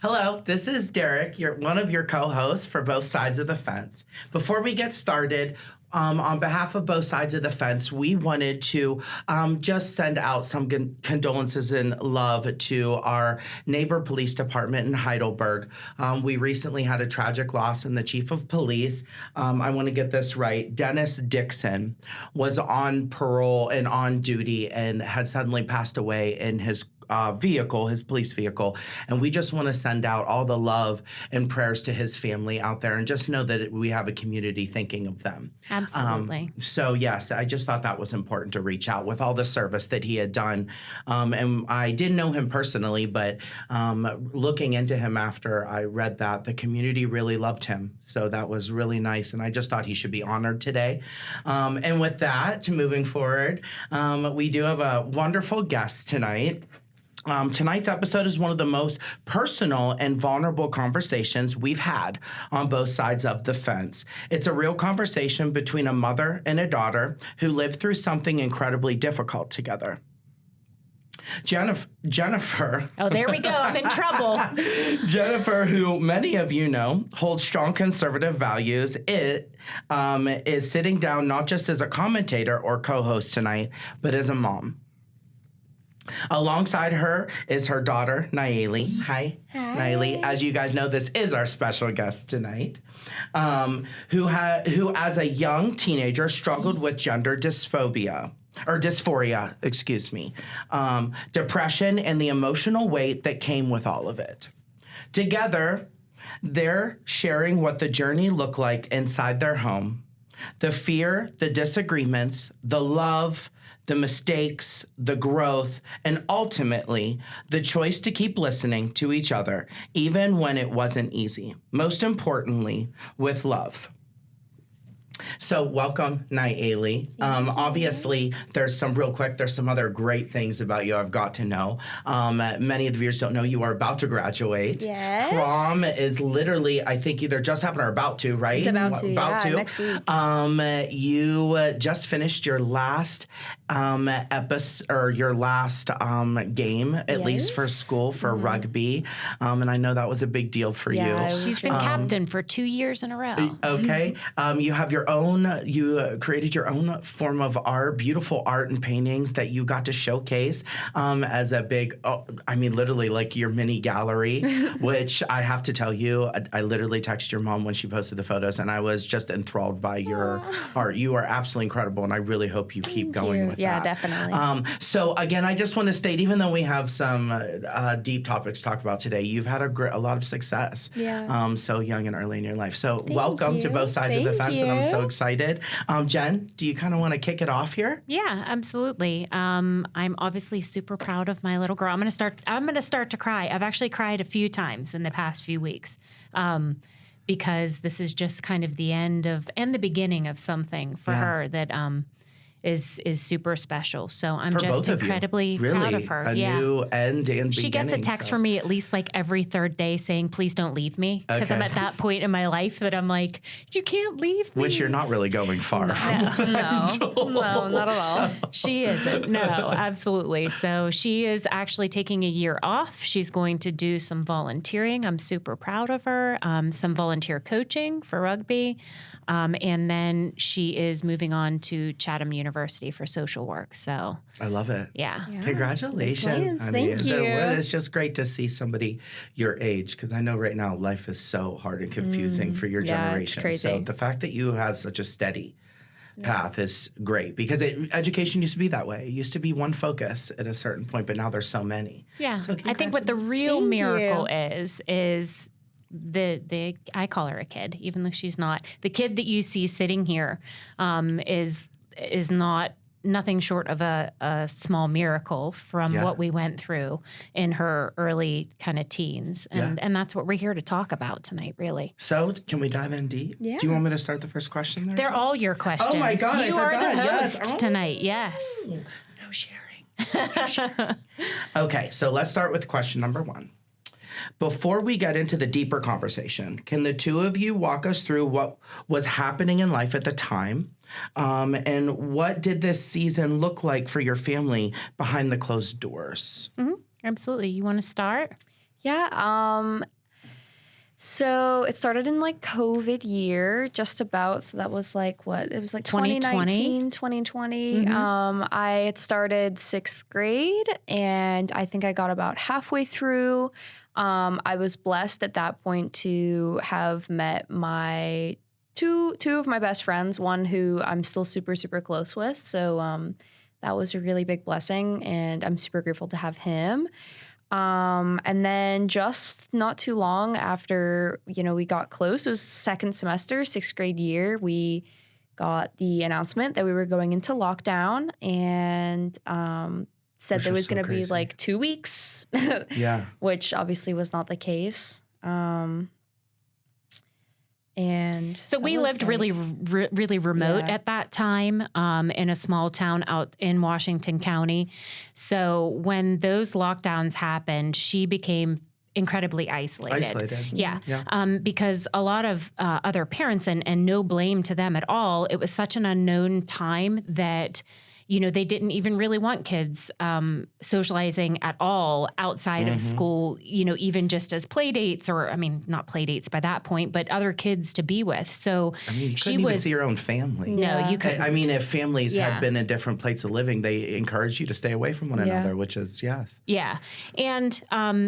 Hello, this is Derek, one of your co-hosts for Both Sides of the Fence. Before we get started, on behalf of Both Sides of the Fence, we wanted to just send out some condolences and love to our neighbor police department in Heidelberg. We recently had a tragic loss in the chief of police. I want to get this right. Dennis Dixon was on parole and on duty and had suddenly passed away in his vehicle, his police vehicle. And we just want to send out all the love and prayers to his family out there and just know that we have a community thinking of them. Absolutely. So yes, I just thought that was important to reach out with all the service that he had done. And I didn't know him personally, but looking into him after I read that, the community really loved him. So that was really nice. And I just thought he should be honored today. And with that, moving forward, we do have a wonderful guest tonight. Tonight's episode is one of the most personal and vulnerable conversations we've had on both sides of the fence. It's a real conversation between a mother and a daughter who lived through something incredibly difficult together. Jennifer. Oh, there we go. I'm in trouble. Jennifer, who many of you know, holds strong conservative values, is sitting down not just as a commentator or co-host tonight, but as a mom. Alongside her is her daughter, Nayeli. Hi, Nayeli. As you guys know, this is our special guest tonight, who as a young teenager struggled with gender dysphoria, depression, and the emotional weight that came with all of it. Together, they're sharing what the journey looked like inside their home, the fear, the disagreements, the love, the mistakes, the growth, and ultimately, the choice to keep listening to each other, even when it wasn't easy. Most importantly, with love. So welcome, Nayeli. Obviously, there's some other great things about you I've got to know. Many of the viewers don't know you are about to graduate. Yes. Prom is literally, I think, either just happened or about to, right? It's about to, next week. You just finished your last episode, or your last game, at least for school, for rugby. And I know that was a big deal for you. She's been captain for 2 years in a row. Okay. You have you created your own form of art, beautiful art and paintings that you got to showcase as a big, literally like your mini gallery, which I have to tell you, I literally texted your mom when she posted the photos and I was just enthralled by your art. You are absolutely incredible and I really hope you keep going with that. Yeah, definitely. So again, I just want to state, even though we have some deep topics to talk about today, you've had a lot of success so young and early in your life. So welcome to Both Sides of the Fence, and I'm so excited. Jen, do you kind of want to kick it off here? Yeah, absolutely. I'm obviously super proud of my little girl. I'm going to start to cry. I've actually cried a few times in the past few weeks because this is just kind of the end of and the beginning of something for her that is super special. So I'm for just incredibly proud of her. A new end and she gets a text from me at least like every third day saying, please don't leave me. Because I'm at that point in my life that I'm like, you can't leave me. Which you're not really going far from. No, not at all. She isn't. No, absolutely. So she is actually taking a year off. She's going to do some volunteering. I'm super proud of her. Some volunteer coaching for rugby. And then she is moving on to Chatham University for social work. So I love it. Yeah. Congratulations. Thank you. It's just great to see somebody your age, because I know right now life is so hard and confusing for your generation. It's crazy. So the fact that you have such a steady path is great, because education used to be that way. It used to be one focus at a certain point, but now there's so many. Yeah. So I think what the real miracle is the I call her a kid, even though she's not. The kid that you see sitting here is not nothing short of a small miracle from what we went through in her early kind of teens. And that's what we're here to talk about tonight, really. So can we dive in deep? Yeah. Do you want me to start the first question there? They're all your questions. Oh my God, you I are forgot. the host tonight, yes. No sharing. Okay, so let's start with question number 1. Before we get into the deeper conversation, can the two of you walk us through what was happening in life at the time? And what did this season look like for your family behind the closed doors? Mm-hmm. Absolutely. You want to start? Yeah. So it started in like COVID year, just about. So that was like what? It was like 2019, 2020. I had started 6th grade, and I think I got about halfway through. I was blessed at that point to have met my two of my best friends, one who I'm still super, super close with. So that was a really big blessing, and I'm super grateful to have him. And then just not too long after, we got close, it was second semester, 6th grade year, we got the announcement that we were going into lockdown, and said there was going to be like 2 weeks, Yeah, which obviously was not the case. And so we lived really remote at that time, in a small town out in Washington County. So when those lockdowns happened, she became incredibly isolated. Yeah. Because a lot of other parents, and no blame to them at all, it was such an unknown time that they didn't even really want kids socializing at all outside of school, even just as play dates, or, not play dates by that point, but other kids to be with. So you couldn't even see your own family. No, you couldn't. If families had been in different plates of living, they encourage you to stay away from one another, which is, yes. Yeah. And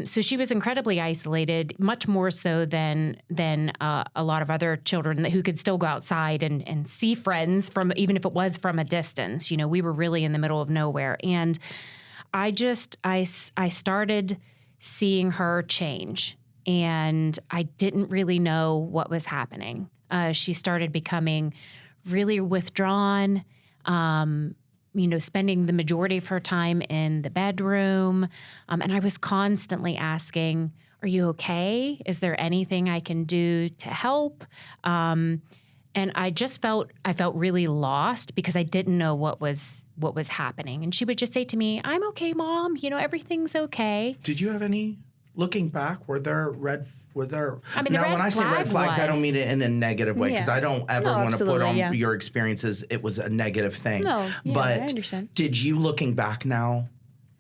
so she was incredibly isolated, much more so than a lot of other children who could still go outside and see friends from, even if it was from a distance. We were really in the middle of nowhere. And I started seeing her change, and I didn't really know what was happening. She started becoming really withdrawn, spending the majority of her time in the bedroom. And I was constantly asking, "Are you okay? Is there anything I can do to help?" And I felt really lost because I didn't know what was happening. And she would just say to me, "I'm okay, Mom. Everything's okay." Did you have any, looking back, were there when I say red flags, I don't mean it in a negative way, because I don't ever want to put on your experiences it was a negative thing. No, but I understand. Did you, looking back now,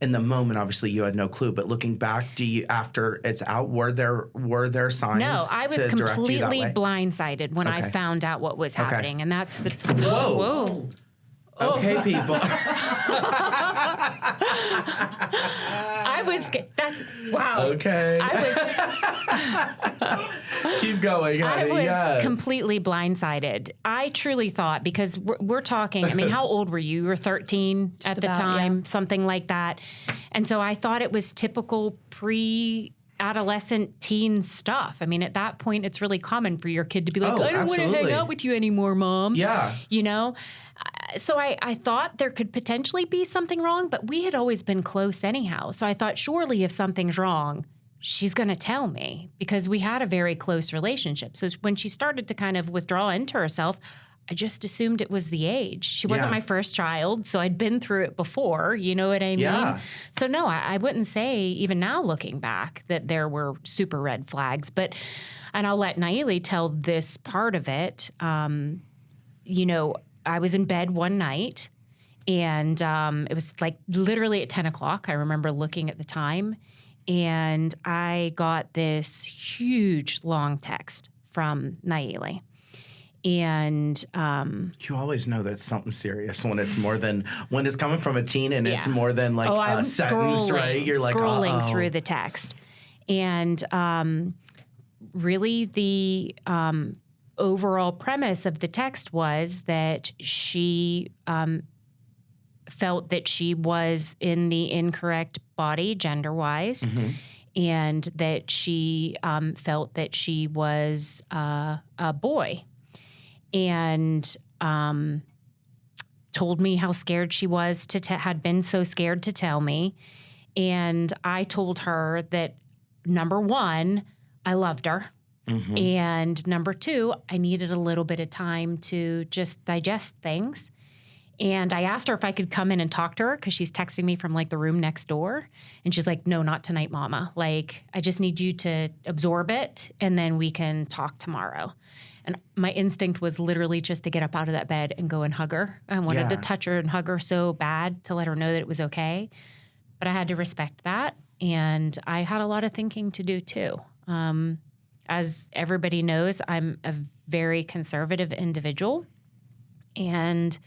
in the moment, obviously you had no clue, but looking back, after it's out, were there signs? No, I was completely blindsided when I found out what was happening, and that's the whoa. Okay, people. Wow. Okay. Keep going. I was completely blindsided. I truly thought, because we're talking, how old were you? You were 13 at the time, something like that. And so I thought it was typical adolescent teen stuff. At that point, it's really common for your kid to be like, "I don't want to hang out with you anymore, Mom." Yeah. So I thought there could potentially be something wrong, but we had always been close anyhow. So I thought, surely if something's wrong, she's going to tell me, because we had a very close relationship. So when she started to kind of withdraw into herself, I just assumed it was the age. She wasn't my first child, so I'd been through it before, you know what I mean? Yeah. So no, I wouldn't say, even now looking back, that there were super red flags. And I'll let Nayeli tell this part of it. I was in bed one night, and it was like literally at 10 o'clock. I remember looking at the time, and I got this huge long text from Nayeli. And you always know that it's something serious when it's when it's coming from a teen and it's more than like a sentence, right? You're like scrolling through the text. And really the overall premise of the text was that she felt that she was in the incorrect body gender-wise, and that she felt that she was a boy, and told me how scared she was had been so scared to tell me. And I told her that, number one, I loved her. And number two, I needed a little bit of time to just digest things. And I asked her if I could come in and talk to her, because she's texting me from like the room next door. And she's like, "No, not tonight, Mama. Like, I just need you to absorb it, and then we can talk tomorrow." And my instinct was literally just to get up out of that bed and go and hug her. I wanted to touch her and hug her so bad to let her know that it was okay. but I had to respect that. And I had a lot of thinking to do too. As everybody knows, I'm a very conservative individual. And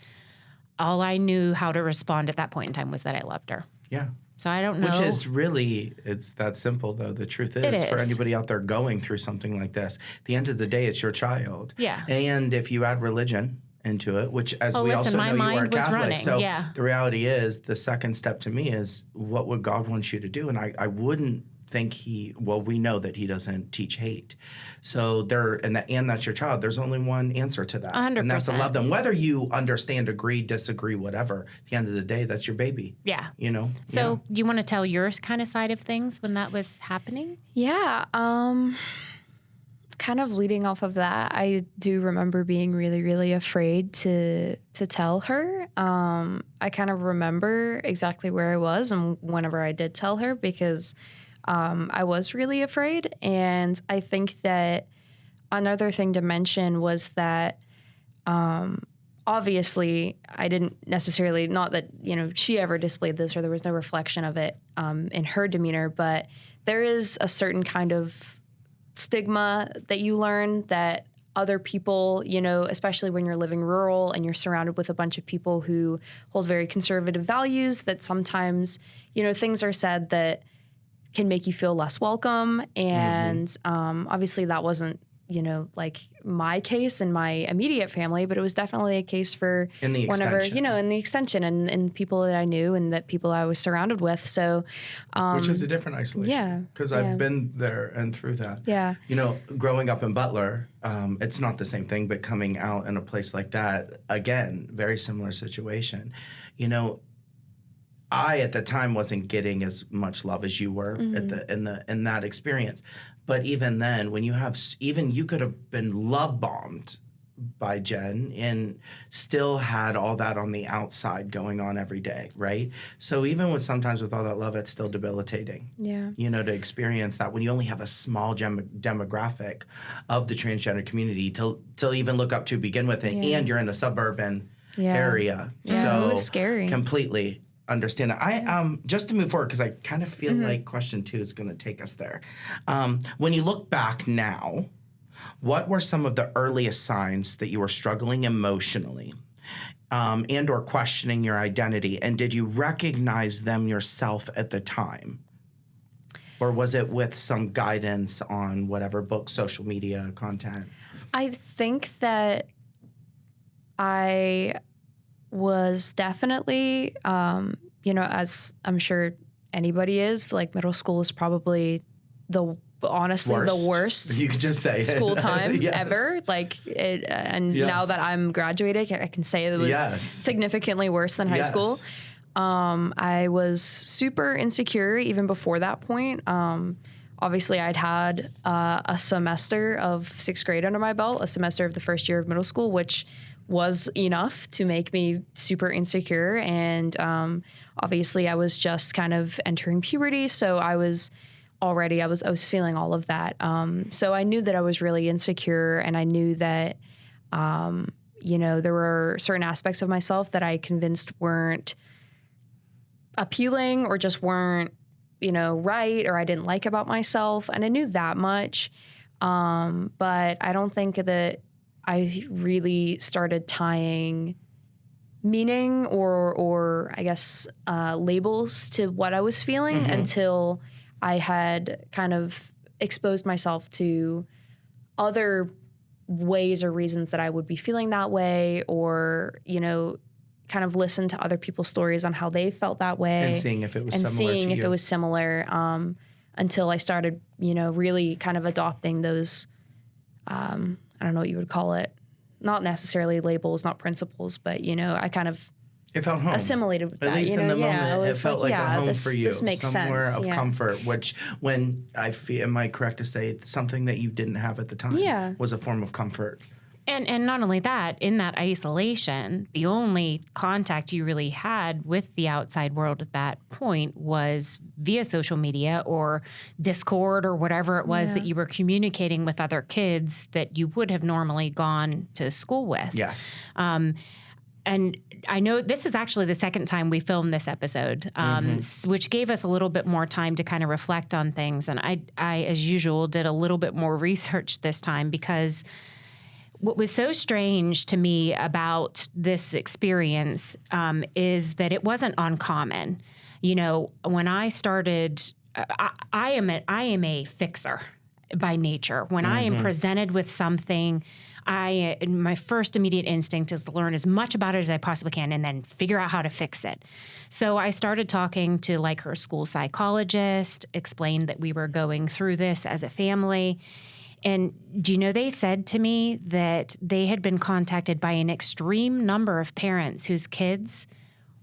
all I knew how to respond at that point in time was that I loved her. Yeah. So I don't know. Which is really, it's that simple, though. The truth is, for anybody out there going through something like this, at the end of the day, it's your child. Yeah. And if you add religion into it, which as we also know, you are Catholic. Running. So yeah. the reality is, the second step to me is, what would God want you to do? And I wouldn't think we know that he doesn't teach hate. So and that's your child. There's only one answer to that. 100%. And that's to love them. Whether you understand, agree, disagree, whatever, at the end of the day, that's your baby. Yeah. You know? So you want to tell your kind of side of things when that was happening? Yeah. Kind of leading off of that, I do remember being really, really afraid to tell her. I kind of remember exactly where I was and whenever I did tell her, because I was really afraid. And I think that another thing to mention was that obviously I didn't necessarily, not that, she ever displayed this or there was no reflection of it in her demeanor, but there is a certain kind of stigma that you learn that other people, especially when you're living rural and you're surrounded with a bunch of people who hold very conservative values, that sometimes, things are said that can make you feel less welcome. And obviously that wasn't, like my case in my immediate family, but it was definitely a case for in the extension and people that I knew and that people I was surrounded with. So, which is a different isolation. Yeah. Because I've been there and through that. Yeah. Growing up in Butler, it's not the same thing, but coming out in a place like that, again, very similar situation. I at the time wasn't getting as much love as you were in that experience, but even then, when you could have been love bombed by Jenn and still had all that on the outside going on every day, right? So even sometimes with all that love, it's still debilitating. Yeah, to experience that when you only have a small demographic of the transgender community to even look up to begin with, and you're in a suburban area, so it was scary. Completely. Understand that. I just to move forward, because I kind of feel like question 2 is going to take us there. When you look back now, what were some of the earliest signs that you were struggling emotionally and or questioning your identity? And did you recognize them yourself at the time? Or was it with some guidance on whatever book, social media, content? I think that I was definitely, as I'm sure anybody is, like middle school is probably the worst. You could just say school time ever. Like it, and now that I'm graduated, I can say it was significantly worse than high school. I was super insecure even before that point. Obviously, I'd had a semester of 6th grade under my belt, a semester of the first year of middle school, which was enough to make me super insecure. And obviously, I was just kind of entering puberty, so I was feeling all of that. So I knew that I was really insecure, and I knew that there were certain aspects of myself that I convinced weren't appealing or just weren't right, or I didn't like about myself, and I knew that much. But I don't think that I really started tying meaning or I guess labels to what I was feeling until I had kind of exposed myself to other ways or reasons that I would be feeling that way, or kind of listen to other people's stories on how they felt that way, and seeing if it was similar. Until I started, really kind of adopting those. I don't know what you would call it. Not necessarily labels, not principles, but, I kind of it felt home. Assimilated with that. At least in the moment, it felt like a home for you. This makes somewhere sense. of comfort, which when I feel, am I correct to say, something that you didn't have at the time was a form of comfort. And not only that, in that isolation, the only contact you really had with the outside world at that point was via social media or Discord or whatever it was that you were communicating with other kids that you would have normally gone to school with. Yes. and I know this is actually the second time we filmed this episode, which gave us a little bit more time to kind of reflect on things. And I, as usual, did a little bit more research this time, because what was so strange to me about this experience is that it wasn't uncommon. You know, when I started, I am a fixer by nature. When I am presented with something, my first immediate instinct is to learn as much about it as I possibly can and then figure out how to fix it. So I started talking to like her school psychologist, explained that we were going through this as a family. And do you know, they said to me that they had been contacted by an extreme number of parents whose kids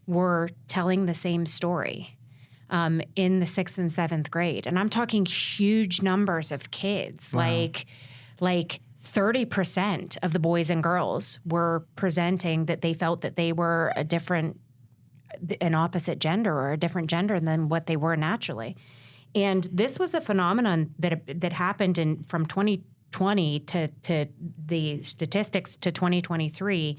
were telling the same story in the 6th and 7th grade. And I'm talking huge numbers of kids, like 30% of the boys and girls were presenting that they felt that they were an opposite gender or a different gender than what they were naturally. And this was a phenomenon that happened from 2020 to the statistics to 2023.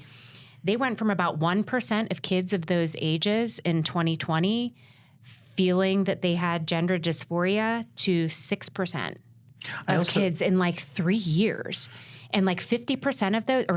They went from about 1% of kids of those ages in 2020 feeling that they had gender dysphoria to 6% of kids in like 3 years. And like 50% of those,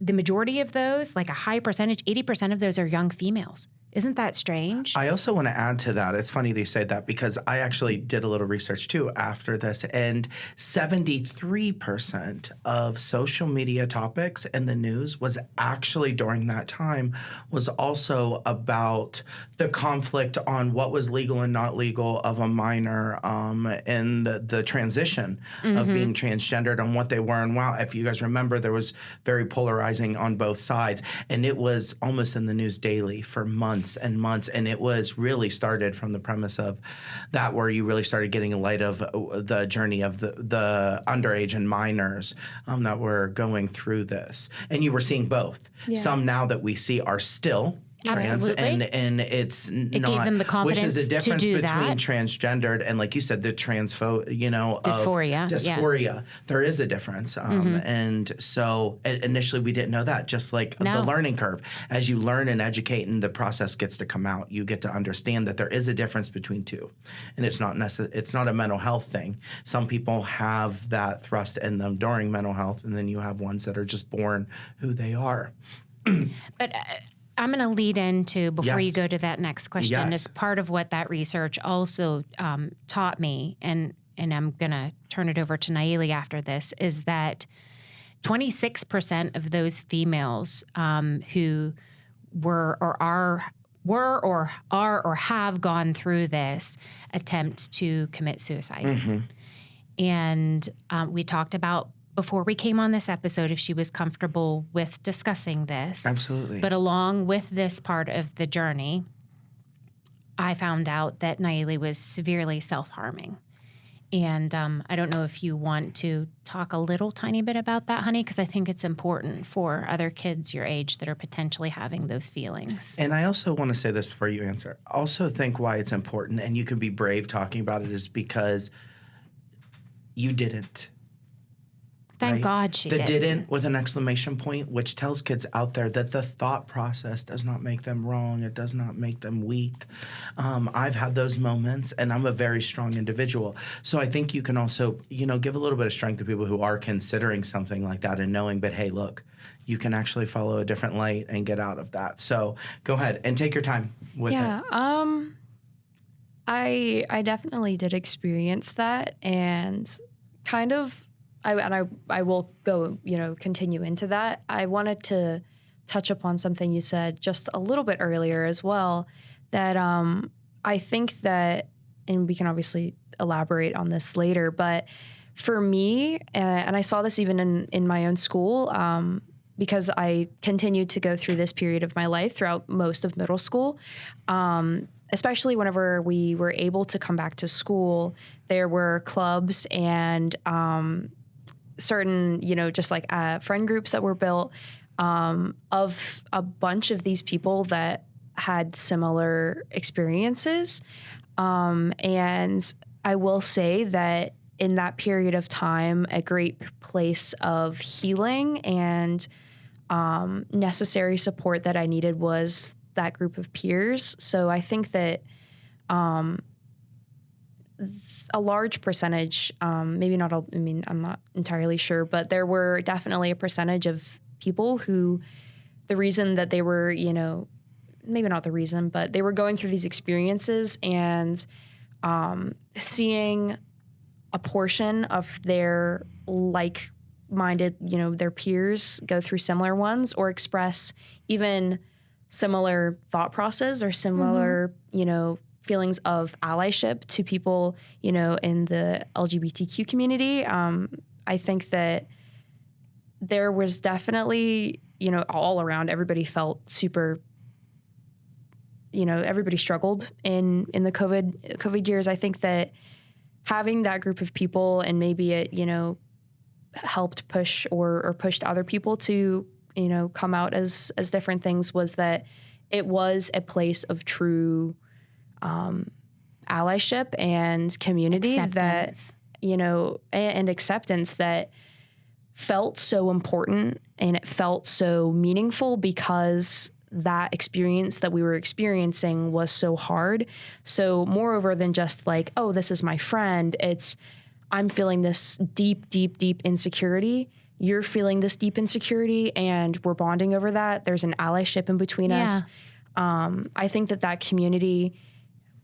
the majority of those, like a high percentage, 80% of those are young females. Isn't that strange? I also want to add to that. It's funny they say that, because I actually did a little research too after this, and 73% of social media topics in the news was actually during that time was also about the conflict on what was legal and not legal of a minor in the transition of being transgendered and what they were. And wow, if you guys remember, there was very polarizing on both sides, and it was almost in the news daily for months and months, and it was really started from the premise of that, where you really started getting a light of the journey of the underage and minors that were going through this, and you were seeing both. Yeah. Some now that we see are still trans, absolutely, and it's it not, gave them the confidence, which is the difference to do between that. Transgendered and, like you said, the dysphoria. Yeah. There is a difference, and so initially we didn't know that. Just like the learning curve, as you learn and educate, and the process gets to come out, you get to understand that there is a difference between two, and it's not it's not a mental health thing. Some people have that thrust in them during mental health, and then you have ones that are just born who they are. But I'm going to lead into, before you go to that next question, as part of what that research also taught me, and I'm going to turn it over to Nayeli after this, is that 26% of those females who were or are or have gone through this attempt to commit suicide. And we talked about, before we came on this episode, if she was comfortable with discussing this. Absolutely. But along with this part of the journey, I found out that Nayeli was severely self-harming. And I don't know if you want to talk a little tiny bit about that, honey, because I think it's important for other kids your age that are potentially having those feelings. And I also want to say this before you answer. I also think why it's important, and you can be brave talking about it, is because you didn't. Thank God she didn't. The didn't with an exclamation point, which tells kids out there that the thought process does not make them wrong. It does not make them weak. I've had those moments, and I'm a very strong individual. So I think you can also, give a little bit of strength to people who are considering something like that, and knowing, but hey, look, you can actually follow a different light and get out of that. So go ahead and take your time with it. Yeah. I definitely did experience that, and kind of, I will go, continue into that. I wanted to touch upon something you said just a little bit earlier as well, that I think that, and we can obviously elaborate on this later, but for me, and I saw this even in my own school, because I continued to go through this period of my life throughout most of middle school, especially whenever we were able to come back to school, there were clubs and certain, just like friend groups that were built of a bunch of these people that had similar experiences. And I will say that in that period of time, a great place of healing and necessary support that I needed was that group of peers. So I think that a large percentage, maybe not all, I mean, I'm not entirely sure, but there were definitely a percentage of people who the reason that they were, you know, maybe not the reason, but they were going through these experiences and seeing a portion of their like-minded, you know, their peers go through similar ones or express even similar thought process or similar, you know, feelings of allyship to people, you know, in the LGBTQ community. I think that there was definitely, you know, all around, everybody felt super, you know, everybody struggled in the COVID years. I think that having that group of people and maybe it, you know, helped push or pushed other people to, you know, come out as different things was that it was a place of true allyship and community that, you know, and acceptance that felt so important and it felt so meaningful because that experience that we were experiencing was so hard. So moreover than just like, oh, this is my friend, it's I'm feeling this deep, deep, deep insecurity. You're feeling this deep insecurity and we're bonding over that. There's an allyship in between us. I think that community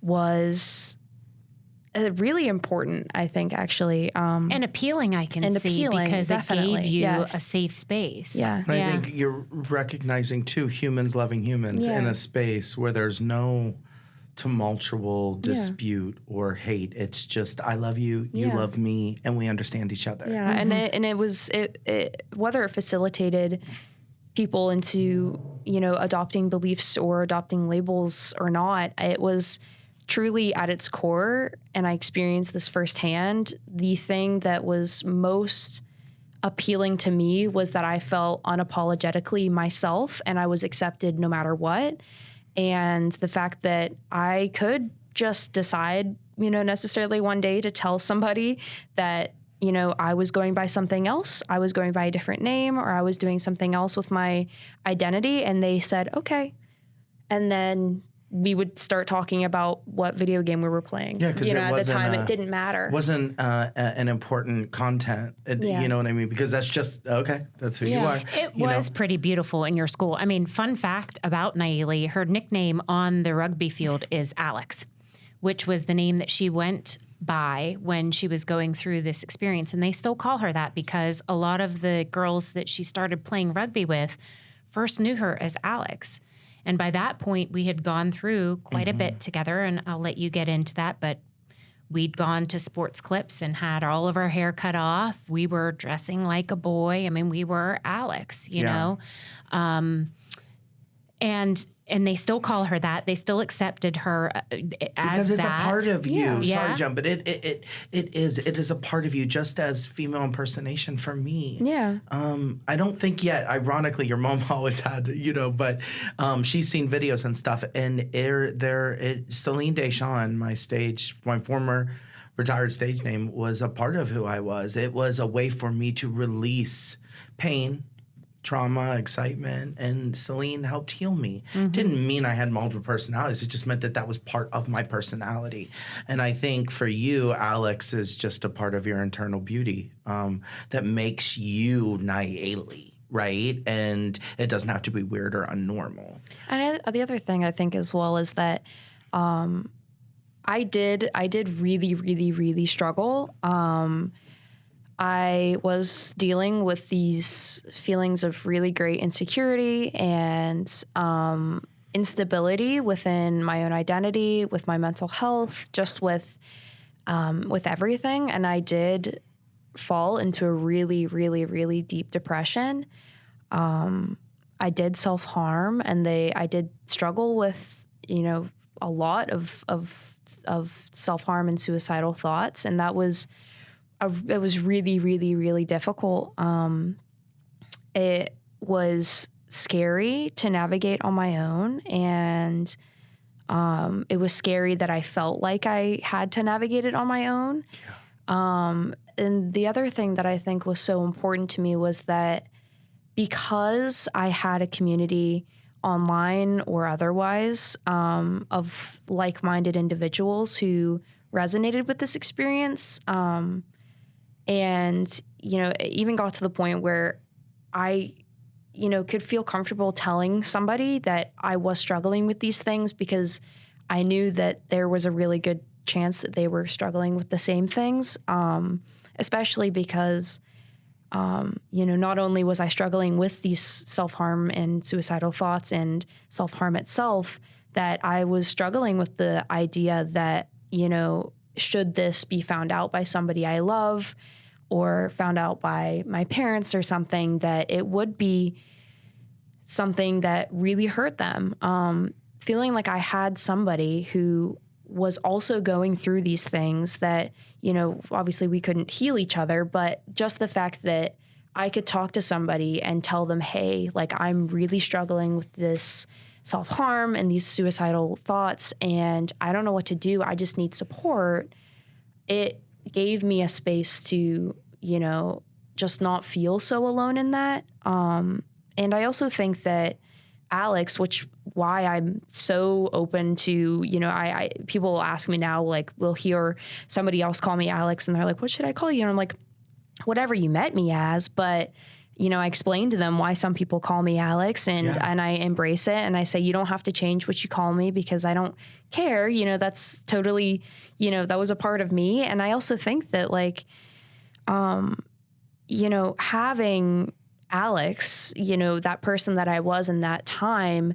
was really important, I think, actually. And appealing, I can see, because definitely. It gave you a safe space. And I think you're recognizing, too, humans loving humans in a space where there's no tumultuous dispute or hate. It's just, I love you, you love me, and we understand each other. And it was whether it facilitated people into, you know, adopting beliefs or adopting labels or not, it was truly at its core, and I experienced this firsthand, the thing that was most appealing to me was that I felt unapologetically myself and I was accepted no matter what. And the fact that I could just decide, you know, necessarily one day to tell somebody that, you know, I was going by something else, I was going by a different name, or I was doing something else with my identity, and they said, okay. And then we would start talking about what video game we were playing. Yeah, because at the time it didn't matter. Wasn't an important content. You know what I mean? Because that's just okay. That's who you are. It was pretty beautiful in your school. I mean, fun fact about Nayeli: her nickname on the rugby field is Alex, which was the name that she went by when she was going through this experience, and they still call her that because a lot of the girls that she started playing rugby with first knew her as Alex. And by that point, we had gone through quite a bit together, and I'll let you get into that, but we'd gone to sports clips and had all of our hair cut off. We were dressing like a boy. I mean, we were Alex, you know? And they still call her that. They still accepted her as that. Because it's a part of you. Sorry, Jen, but it is a part of you, just as female impersonation for me. I don't think yet, ironically, your mom always had, you know, but she's seen videos and stuff. And Celine Deschamps, my former retired stage name, was a part of who I was. It was a way for me to release pain, trauma, excitement, and Celine helped heal me. Didn't mean I had multiple personalities. It just meant that was part of my personality. And I think for you, Alex is just a part of your internal beauty that makes you Nayeli, right? And it doesn't have to be weird or unnormal. And the other thing I think as well is that I did really, really, really struggle. I was dealing with these feelings of really great insecurity and instability within my own identity, with my mental health, just with everything. And I did fall into a really, really, really deep depression. I did self-harm, and I did struggle with, you know, a lot of self-harm and suicidal thoughts, and that was. It was really, really, really difficult. It was scary to navigate on my own, and it was scary that I felt like I had to navigate it on my own. And the other thing that I think was so important to me was that because I had a community online or otherwise of like-minded individuals who resonated with this experience. And, it even got to the point where I, could feel comfortable telling somebody that I was struggling with these things because I knew that there was a really good chance that they were struggling with the same things, especially because not only was I struggling with these self-harm and suicidal thoughts and self-harm itself, that I was struggling with the idea that, should this be found out by somebody I love or found out by my parents or something, that it would be something that really hurt them. Feeling like I had somebody who was also going through these things that, obviously we couldn't heal each other, but just the fact that I could talk to somebody and tell them, hey, like I'm really struggling with this self-harm and these suicidal thoughts and I don't know what to do. I just need support. It gave me a space to, just not feel so alone in that. And I also think that Alex, why I'm so open to, I people will ask me now, like, we'll hear somebody else call me Alex and they're like, what should I call you? And I'm like, whatever you met me as. But, I explain to them why some people call me Alex and I embrace it. And I say, you don't have to change what you call me because I don't care. That's totally, that was a part of me. And I also think that having Alex, that person that I was in that time,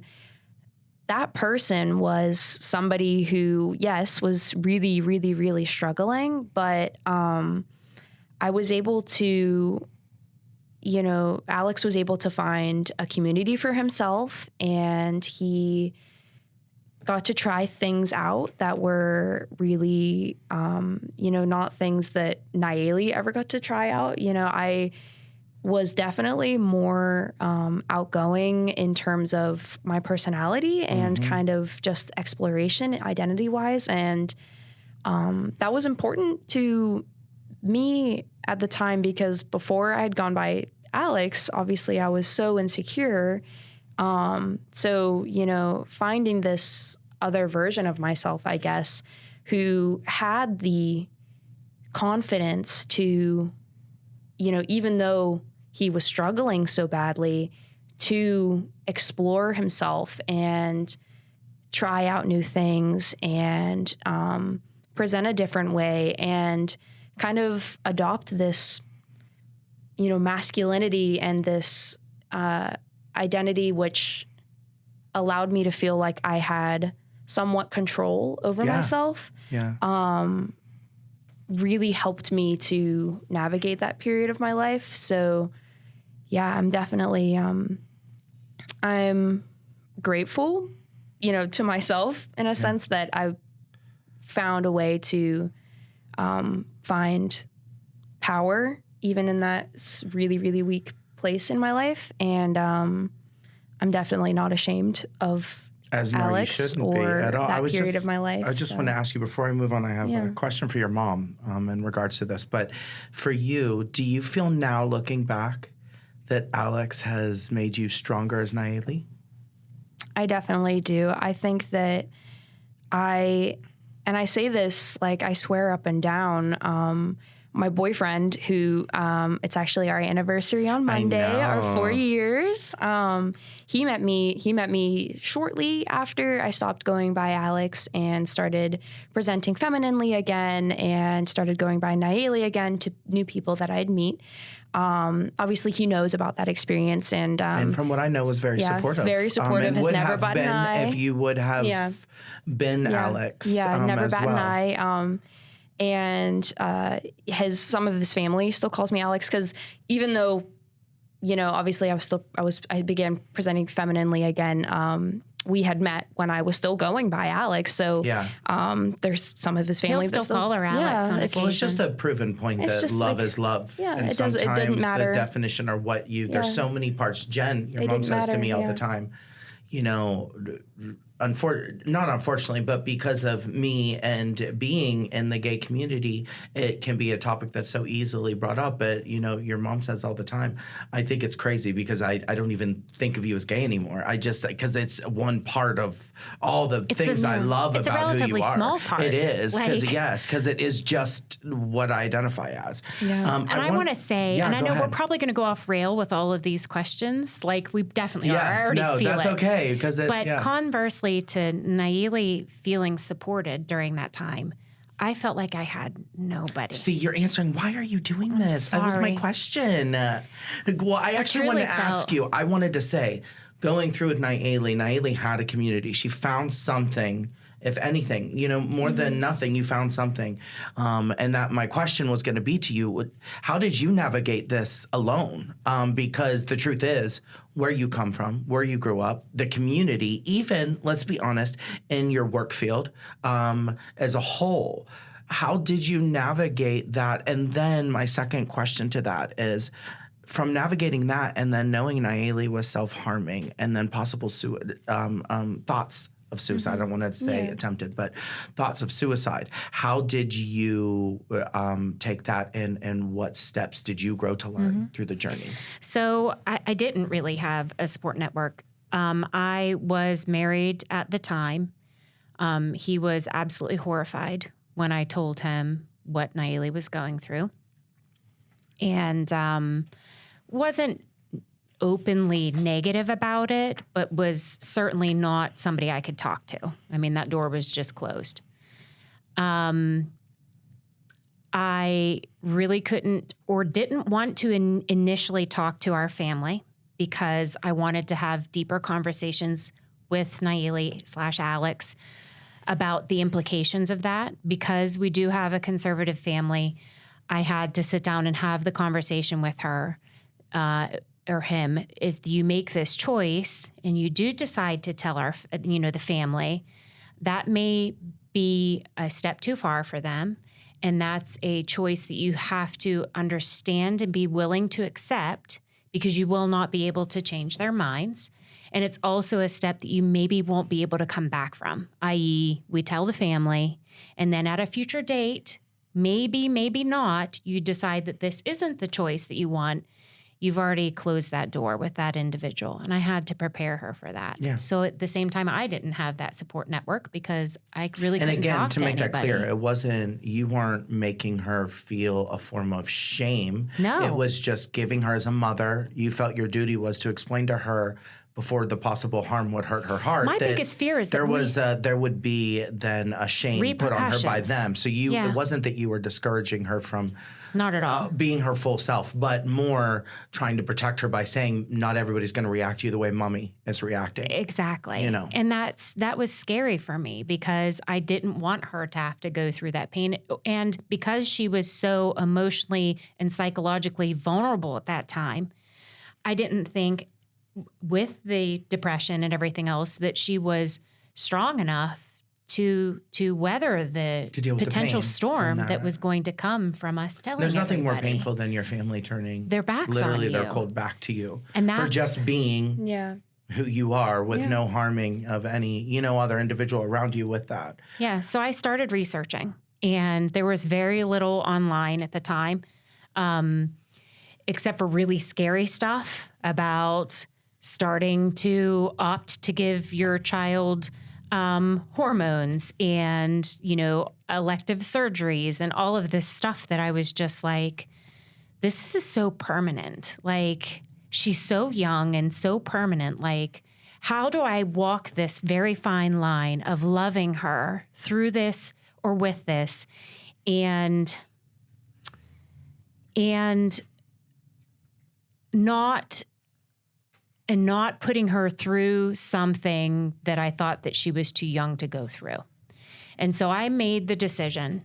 that person was somebody who, yes, was really, really, really struggling. But I was able to, Alex was able to find a community for himself, and he got to try things out that were really, not things that Nayeli ever got to try out. I was definitely more outgoing in terms of my personality and kind of just exploration identity-wise. And that was important to me at the time because before I had gone by Alex, obviously I was so insecure. So, finding this other version of myself, I guess, who had the confidence to, even though he was struggling so badly, to explore himself and try out new things and present a different way and kind of adopt this, masculinity and this identity, which allowed me to feel like I had somewhat control over myself. Really helped me to navigate that period of my life. So I'm definitely, I'm grateful, to myself in a sense that I found a way to find power even in that really, really weak place in my life. And I'm definitely not ashamed of As Alex you shouldn't or be at all. that period of my life. I just want to ask you before I move on, I have a question for your mom in regards to this. But for you, do you feel now looking back that Alex has made you stronger as Nayeli? I definitely do. I think that I say this, like, I swear up and down, my boyfriend, who it's actually our anniversary on Monday, our 4 years. He met me shortly after I stopped going by Alex and started presenting femininely again and started going by Nayeli again to new people that I'd meet. Obviously, he knows about that experience, and from what I know, was very supportive. Very supportive. Has never batted an eye. If you would have been Alex, never batted an eye. And some of his family still calls me Alex because even though, obviously I began presenting femininely again. We had met when I was still going by Alex. So there's some of his family He'll still call her Alex. It's just a proven point that love is love. Yeah, and it sometimes didn't matter. the definition or what you, there's so many parts. Jen, your mom says to me all the time, not unfortunately, but because of me and being in the gay community, it can be a topic that's so easily brought up. But, your mom says all the time, I think it's crazy because I don't even think of you as gay anymore. I just, because it's one part of all the things I love about who you are. It's a relatively small part. It is, because it is just what I identify as. Yeah. And I want to say, and I know we're probably going to go off rail with all of these questions. Like, we definitely are. I already feel that's it. Okay. But conversely, to Nayeli feeling supported during that time, I felt like I had nobody. See, you're answering, why are you doing this? Sorry. That was my question. Well, I actually wanted to ask you, I wanted to say, going through with Nayeli had a community. She found something, if anything, more than nothing, you found something. And that my question was going to be to you, how did you navigate this alone? Because the truth is, where you come from, where you grew up, the community, even, let's be honest, in your work field as a whole, how did you navigate that? And then my second question to that is, from navigating that and then knowing Nayeli was self-harming and then possible thoughts of suicide. I don't want to say attempted, but thoughts of suicide. How did you take that, and what steps did you grow to learn through the journey? So I didn't really have a support network. I was married at the time. He was absolutely horrified when I told him what Nayeli was going through, and wasn't openly negative about it, but was certainly not somebody I could talk to. I mean, that door was just closed. I really couldn't or didn't want to initially talk to our family because I wanted to have deeper conversations with Nayeli/Alex about the implications of that. Because we do have a conservative family, I had to sit down and have the conversation with her or him. If you make this choice and you do decide to tell the family, that may be a step too far for them. And that's a choice that you have to understand and be willing to accept, because you will not be able to change their minds. And it's also a step that you maybe won't be able to come back from, i.e., we tell the family, and then at a future date, maybe not, you decide that this isn't the choice that you want. You've already closed that door with that individual. And I had to prepare her for that. Yeah. So at the same time, I didn't have that support network because I really couldn't talk to anybody. And again, to make that clear, it wasn't, you weren't making her feel a form of shame. No. It was just giving her, as a mother, you felt your duty was to explain to her before the possible harm would hurt her heart. My biggest fear is that there would be then a shame put on her by them. So it wasn't that you were discouraging her from not at all being her full self, but more trying to protect her by saying not everybody's going to react to you the way mommy is reacting. Exactly. And that was scary for me because I didn't want her to have to go through that pain. And because she was so emotionally and psychologically vulnerable at that time, I didn't think, with the depression and everything else, that she was strong enough to weather the potential storm that was going to come from us telling There's nothing everybody. more painful than your family turning their backs on you. Literally, their cold back to you. And that's, for just being who you are with no harming of any, other individual around you with that. Yeah. So I started researching, and there was very little online at the time, except for really scary stuff about starting to opt to give your child hormones and, elective surgeries and all of this stuff that I was just like, this is so permanent. Like, she's so young and so permanent. Like, how do I walk this very fine line of loving her through this or with this and not putting her through something that I thought that she was too young to go through. And so I made the decision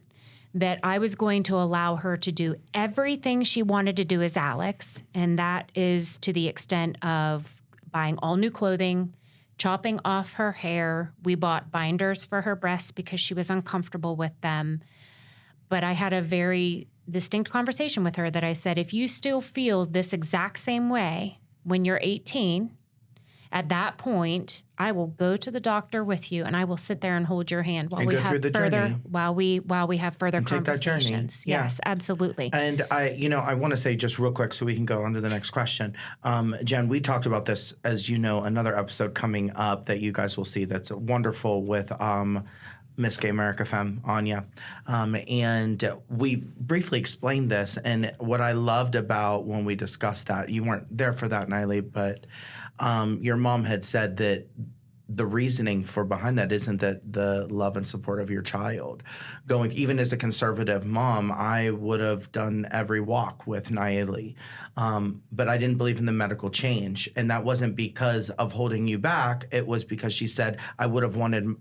that I was going to allow her to do everything she wanted to do as Alex, and that is to the extent of buying all new clothing, chopping off her hair. We bought binders for her breasts because she was uncomfortable with them. But I had a very distinct conversation with her that I said, if you still feel this exact same way when you're 18 At that point, I will go to the doctor with you, and I will sit there and hold your hand while we have further conversations. Yeah. Yes, absolutely. And I want to say just real quick so we can go on to the next question. Jen, we talked about this, as you know, another episode coming up that you guys will see that's wonderful with Miss Gay America Femme, Anya. And we briefly explained this. And what I loved about when we discussed that, you weren't there for that, Nayeli, but your mom had said that the reasoning for behind that isn't that the love and support of your child. Even as a conservative mom, I would have done every walk with Nayeli. But I didn't believe in the medical change. And that wasn't because of holding you back. It was because she said, I would have wanted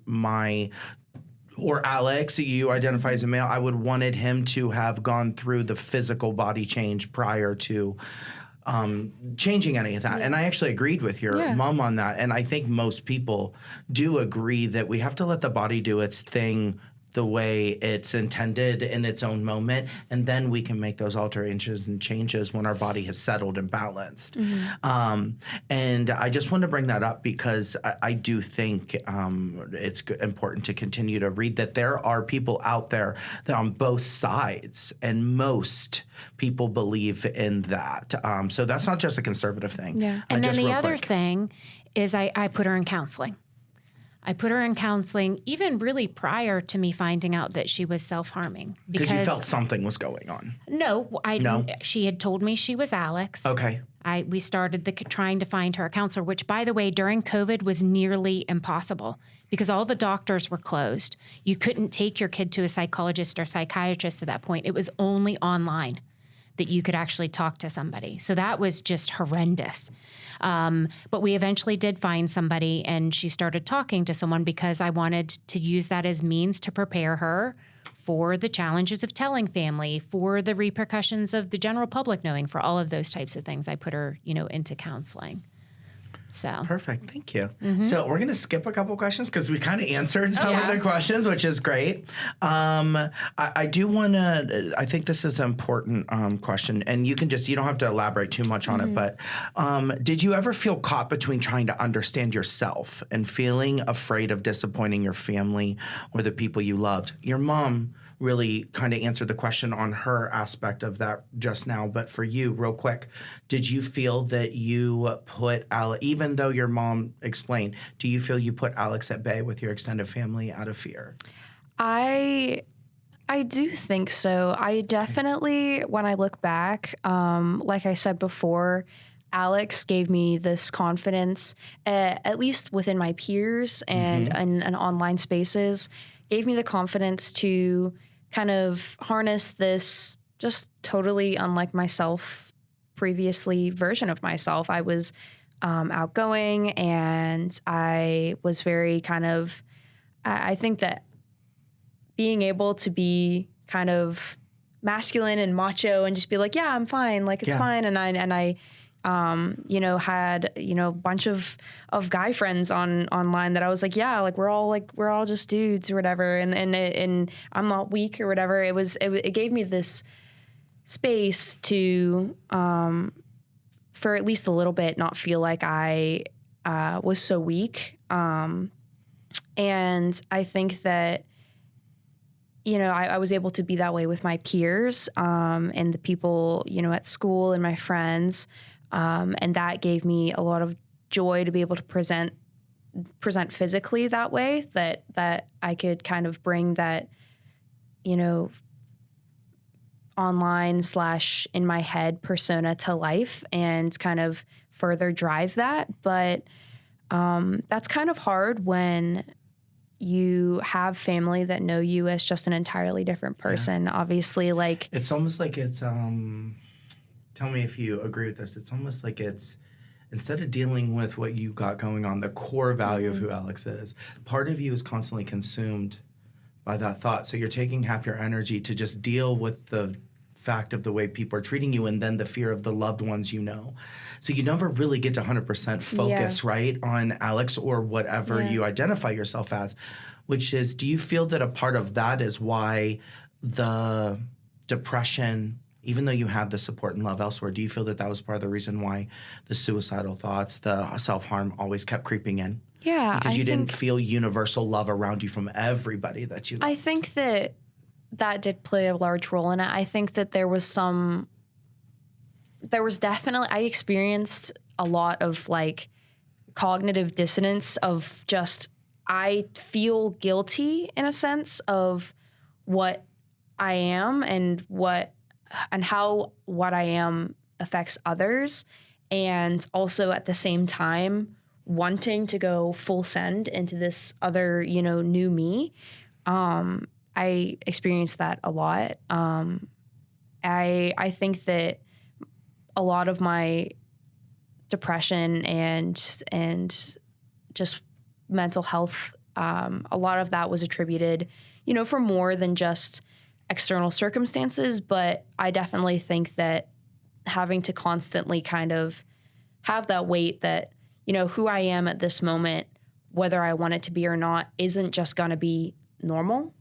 or Alex, you identify as a male, I would wanted him to have gone through the physical body change prior to changing any of that. Yeah. And I actually agreed with your mom on that. And I think most people do agree that we have to let the body do its thing the way it's intended in its own moment, and then we can make those alterations and changes when our body has settled and balanced. Mm-hmm. And I just want to bring that up because I do think it's important to continue to read that there are people out there that on both sides, and most people believe in that. So that's not just a conservative thing. Yeah. And then the other thing is I put her in counseling. I put her in counseling even really prior to me finding out that she was self-harming. Because you felt something was going on. No. She had told me she was Alex. Okay. We started trying to find her a counselor, which, by the way, during COVID was nearly impossible because all the doctors were closed. You couldn't take your kid to a psychologist or psychiatrist at that point. It was only online that you could actually talk to somebody. So that was just horrendous. But we eventually did find somebody, and she started talking to someone because I wanted to use that as means to prepare her for the challenges of telling family, for the repercussions of the general public knowing, for all of those types of things. I put her, into counseling. So perfect. Thank you. Mm-hmm. So we're going to skip a couple questions because we kind of answered some of the questions, which is great. I do want to, I think this is an important question, and you don't have to elaborate too much on it, but did you ever feel caught between trying to understand yourself and feeling afraid of disappointing your family or the people you loved? Your mom really kind of answered the question on her aspect of that just now. But for you, real quick, did you feel that you put Alex, even though your mom explained, do you feel you put Alex at bay with your extended family out of fear? I do think so. I definitely, when I look back, like I said before, Alex gave me this confidence, at least within my peers and in online spaces, gave me the confidence to kind of harness this just totally unlike myself previously version of myself. I was outgoing, and I was very I think that being able to be kind of masculine and macho and just be like, yeah, I'm fine. Like, it's fine. And I had, a bunch of guy friends online that I was like, yeah, like we're all just dudes or whatever. And I'm not weak or whatever. It gave me this space to, for at least a little bit, not feel like I, was so weak. And I think that, I was able to be that way with my peers, and the people, at school and my friends. And that gave me a lot of joy to be able to present physically that way, that I could kind of bring that, online / in my head persona to life and kind of further drive that. But that's kind of hard when you have family that know you as just an entirely different person. Obviously, it's almost like it's tell me if you agree with this. It's almost like it's, instead of dealing with what you got going on, the core value of who Alex is, part of you is constantly consumed by that thought. So you're taking half your energy to just deal with the fact of the way people are treating you, and then the fear of the loved ones you know. So you never really get to 100% focus, right, on Alex or whatever you identify yourself as, which is, do you feel that a part of that is why the depression even though you had the support and love elsewhere, do you feel that that was part of the reason why the suicidal thoughts, the self-harm always kept creeping in? Yeah. Because you didn't feel universal love around you from everybody that you loved. I think that did play a large role in it. I think that there was definitely, I experienced a lot of like cognitive dissonance of just, I feel guilty in a sense of what I am and how what I am affects others. And also at the same time, wanting to go full send into this other, new me. I experienced that a lot. I think that a lot of my depression and just mental health, a lot of that was attributed, for more than just external circumstances. But I definitely think that having to constantly kind of have that weight that, who I am at this moment, whether I want it to be or not, isn't just going to be normal.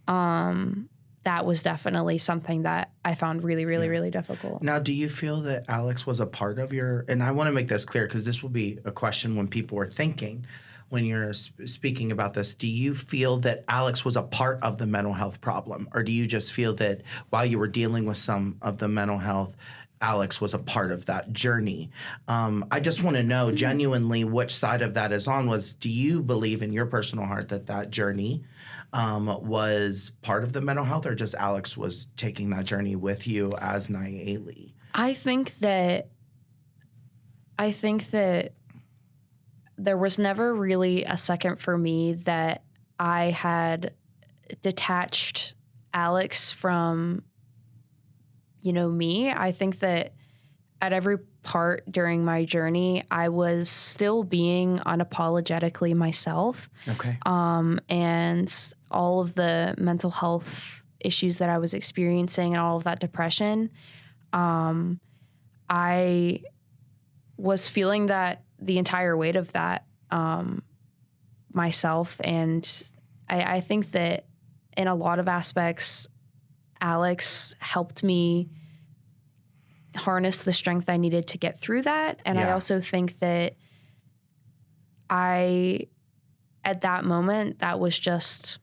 That was definitely something that I found really, really, really difficult. Now, do you feel that Alex was a part of your, and I want to make this clear because this will be a question when people are thinking, when you're speaking about this, do you feel that Alex was a part of the mental health problem? Or do you just feel that while you were dealing with some of the mental health, Alex was a part of that journey? I just want to know genuinely which side of that is on. Do you believe in your personal heart that journey was part of the mental health, or just Alex was taking that journey with you as Nayeli? I think that there was never really a second for me that I had detached Alex from, me. I think that at every part during my journey, I was still being unapologetically myself. Okay. And all of the mental health issues that I was experiencing and all of that depression, I was feeling that the entire weight of that myself. And I think that in a lot of aspects, Alex helped me harness the strength I needed to get through that. And I also think that at that moment, that was just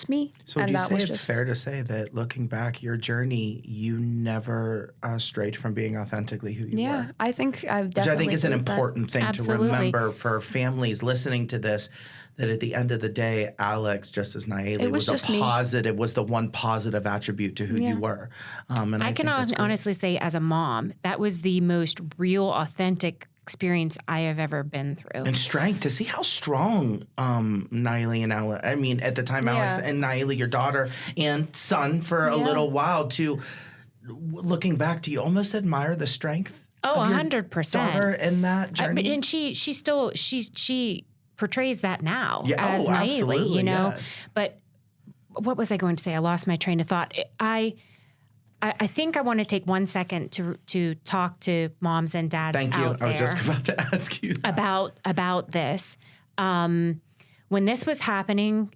me. So would you say it's fair to say that looking back, your journey, you never strayed from being authentically who you were? Yeah, I think I've definitely. Which I think is an important thing Absolutely. to remember for families listening to this, that at the end of the day, Alex, just as Nayeli, was the one positive attribute to who you were. And I can honestly say as a mom, that was the most real, authentic experience I have ever been through. And strength, to see how strong Nayeli and Alex, I mean, at the time, Alex and Nayeli, your daughter and son for a little while, looking back, do you almost admire the strength? Oh, 100%. Daughter in that journey? And she portrays that now as Nayeli, absolutely, Yes. But what was I going to say? I lost my train of thought. I think I want to take 1 second to talk to moms and dads Thank you. out there. I was just about to ask you that. about this. When this was happening,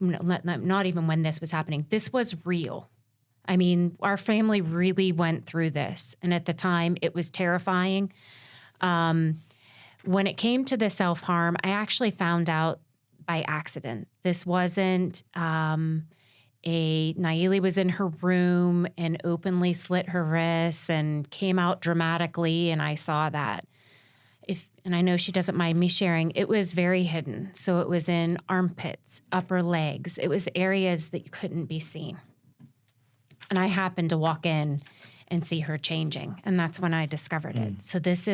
not even when this was happening, this was real. I mean, our family really went through this. And at the time, it was terrifying. When it came to the self-harm, I actually found out by accident. This wasn't Nayeli was in her room and openly slit her wrists and came out dramatically, and I saw that. And I know she doesn't mind me sharing, it was very hidden. So it was in armpits, upper legs. It was areas that you couldn't be seen. And I happened to walk in and see her changing, and that's when I discovered it. So this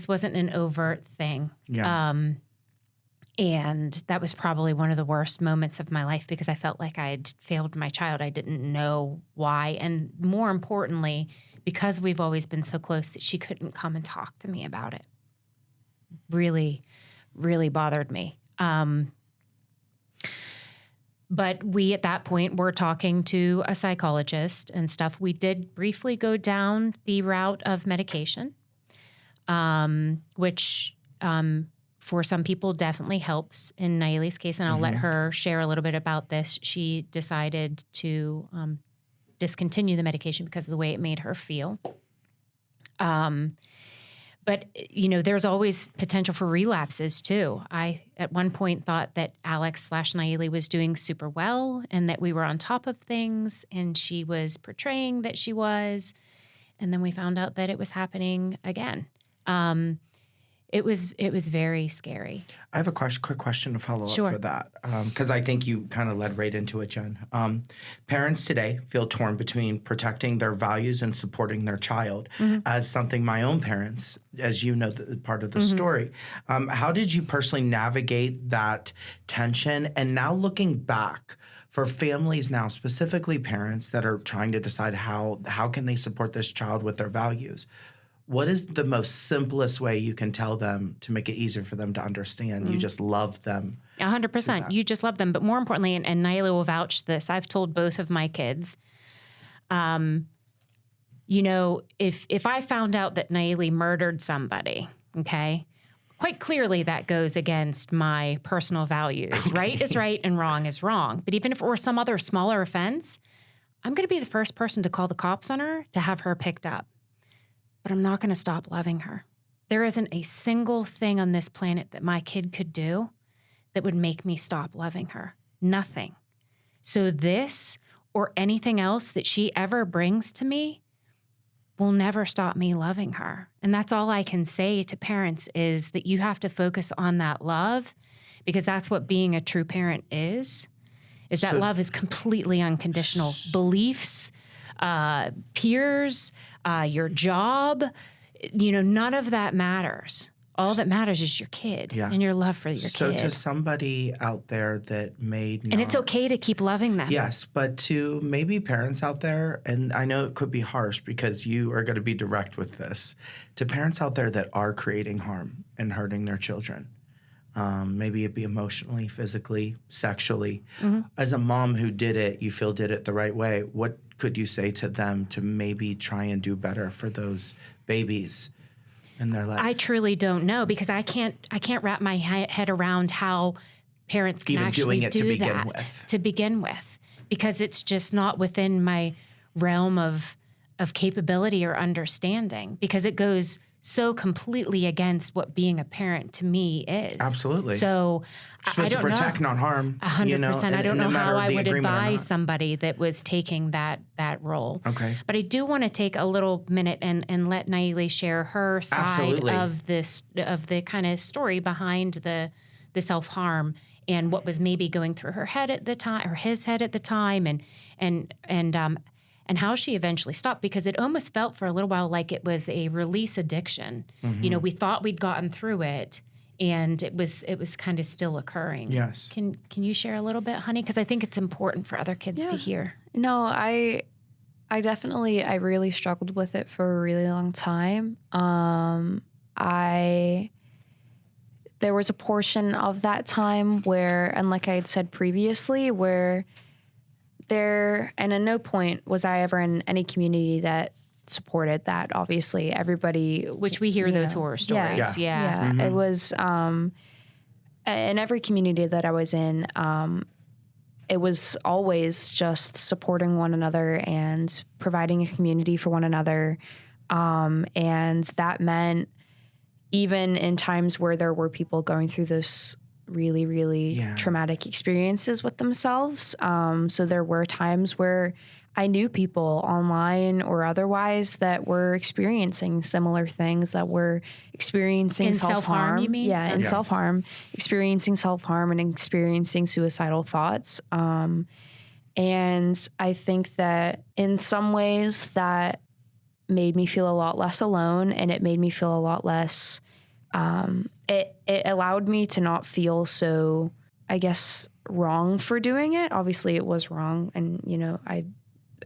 wasn't an overt thing. Yeah. And that was probably one of the worst moments of my life because I felt like I'd failed my child. I didn't know why. And more importantly, because we've always been so close, that she couldn't come and talk to me about it. Really, really bothered me. But we, at that point, were talking to a psychologist and stuff. We did briefly go down the route of medication, which for some people definitely helps in Nayeli's case. And I'll let her share a little bit about this. She decided to discontinue the medication because of the way it made her feel. But, there's always potential for relapses too. I, at one point, thought that Alex/Nayeli was doing super well and that we were on top of things and she was portraying that she was. And then we found out that it was happening again. It was very scary. I have a quick question to follow up for that, because I think you kind of led right into it, Jen. Parents today feel torn between protecting their values and supporting their child, as something my own parents, as you know, part of the story. How did you personally navigate that tension? And now looking back, for families now, specifically parents that are trying to decide how can they support this child with their values, what is the most simplest way you can tell them to make it easier for them to understand? You just love them. 100%. You just love them. But more importantly, and Nayeli will vouch this, I've told both of my kids, if I found out that Nayeli murdered somebody, okay, quite clearly that goes against my personal values. Okay. Right is right and wrong is wrong. But even if it were some other smaller offense, I'm going to be the first person to call the cops on her to have her picked up. But I'm not going to stop loving her. There isn't a single thing on this planet that my kid could do that would make me stop loving her. Nothing. So this or anything else that she ever brings to me will never stop me loving her. And that's all I can say to parents is that you have to focus on that love, because that's what being a true parent is that love is completely unconditional. Beliefs, peers, your job, none of that matters. All that matters is your kid and your love for your kid. So to somebody out there that may not... And it's okay to keep loving them. Yes, but to maybe parents out there, and I know it could be harsh because you are going to be direct with this, to parents out there that are creating harm and hurting their children, maybe it be emotionally, physically, sexually. As a mom who did it, you feel did it the right way, what could you say to them to maybe try and do better for those babies in their life? I truly don't know, because I can't wrap my head around how parents can even actually doing it do to begin with, because it's just not within my realm of capability or understanding, because it goes so completely against what being a parent to me is. Absolutely. So you're supposed to protect, not harm. 100%. I don't know how I would advise somebody that was taking that role. Okay. But I do want to take a little minute and let Nayeli share her side of the kind of story behind the self-harm and what was maybe going through her head at the time, or his head at the time, and how she eventually stopped, because it almost felt for a little while like it was a release addiction. We thought we'd gotten through it, and it was kind of still occurring. Yes. Can you share a little bit, honey? Because I think it's important for other kids to hear. No, I really struggled with it for a really long time. There was a portion of that time where, and like I had said previously, where and at no point was I ever in any community that supported that. Obviously, everybody, which we hear those horror stories. Yeah. It was in every community that I was in. It was always just supporting one another and providing a community for one another, and that meant even in times where there were people going through those really, really traumatic experiences with themselves. So there were times where I knew people online or otherwise that were experiencing similar things, that were experiencing self-harm. You mean? Yeah, in self-harm, experiencing self-harm and experiencing suicidal thoughts. And I think that in some ways that made me feel a lot less alone, and it made me feel a lot less... It allowed me to not feel so, I guess, wrong for doing it. Obviously, it was wrong. And, I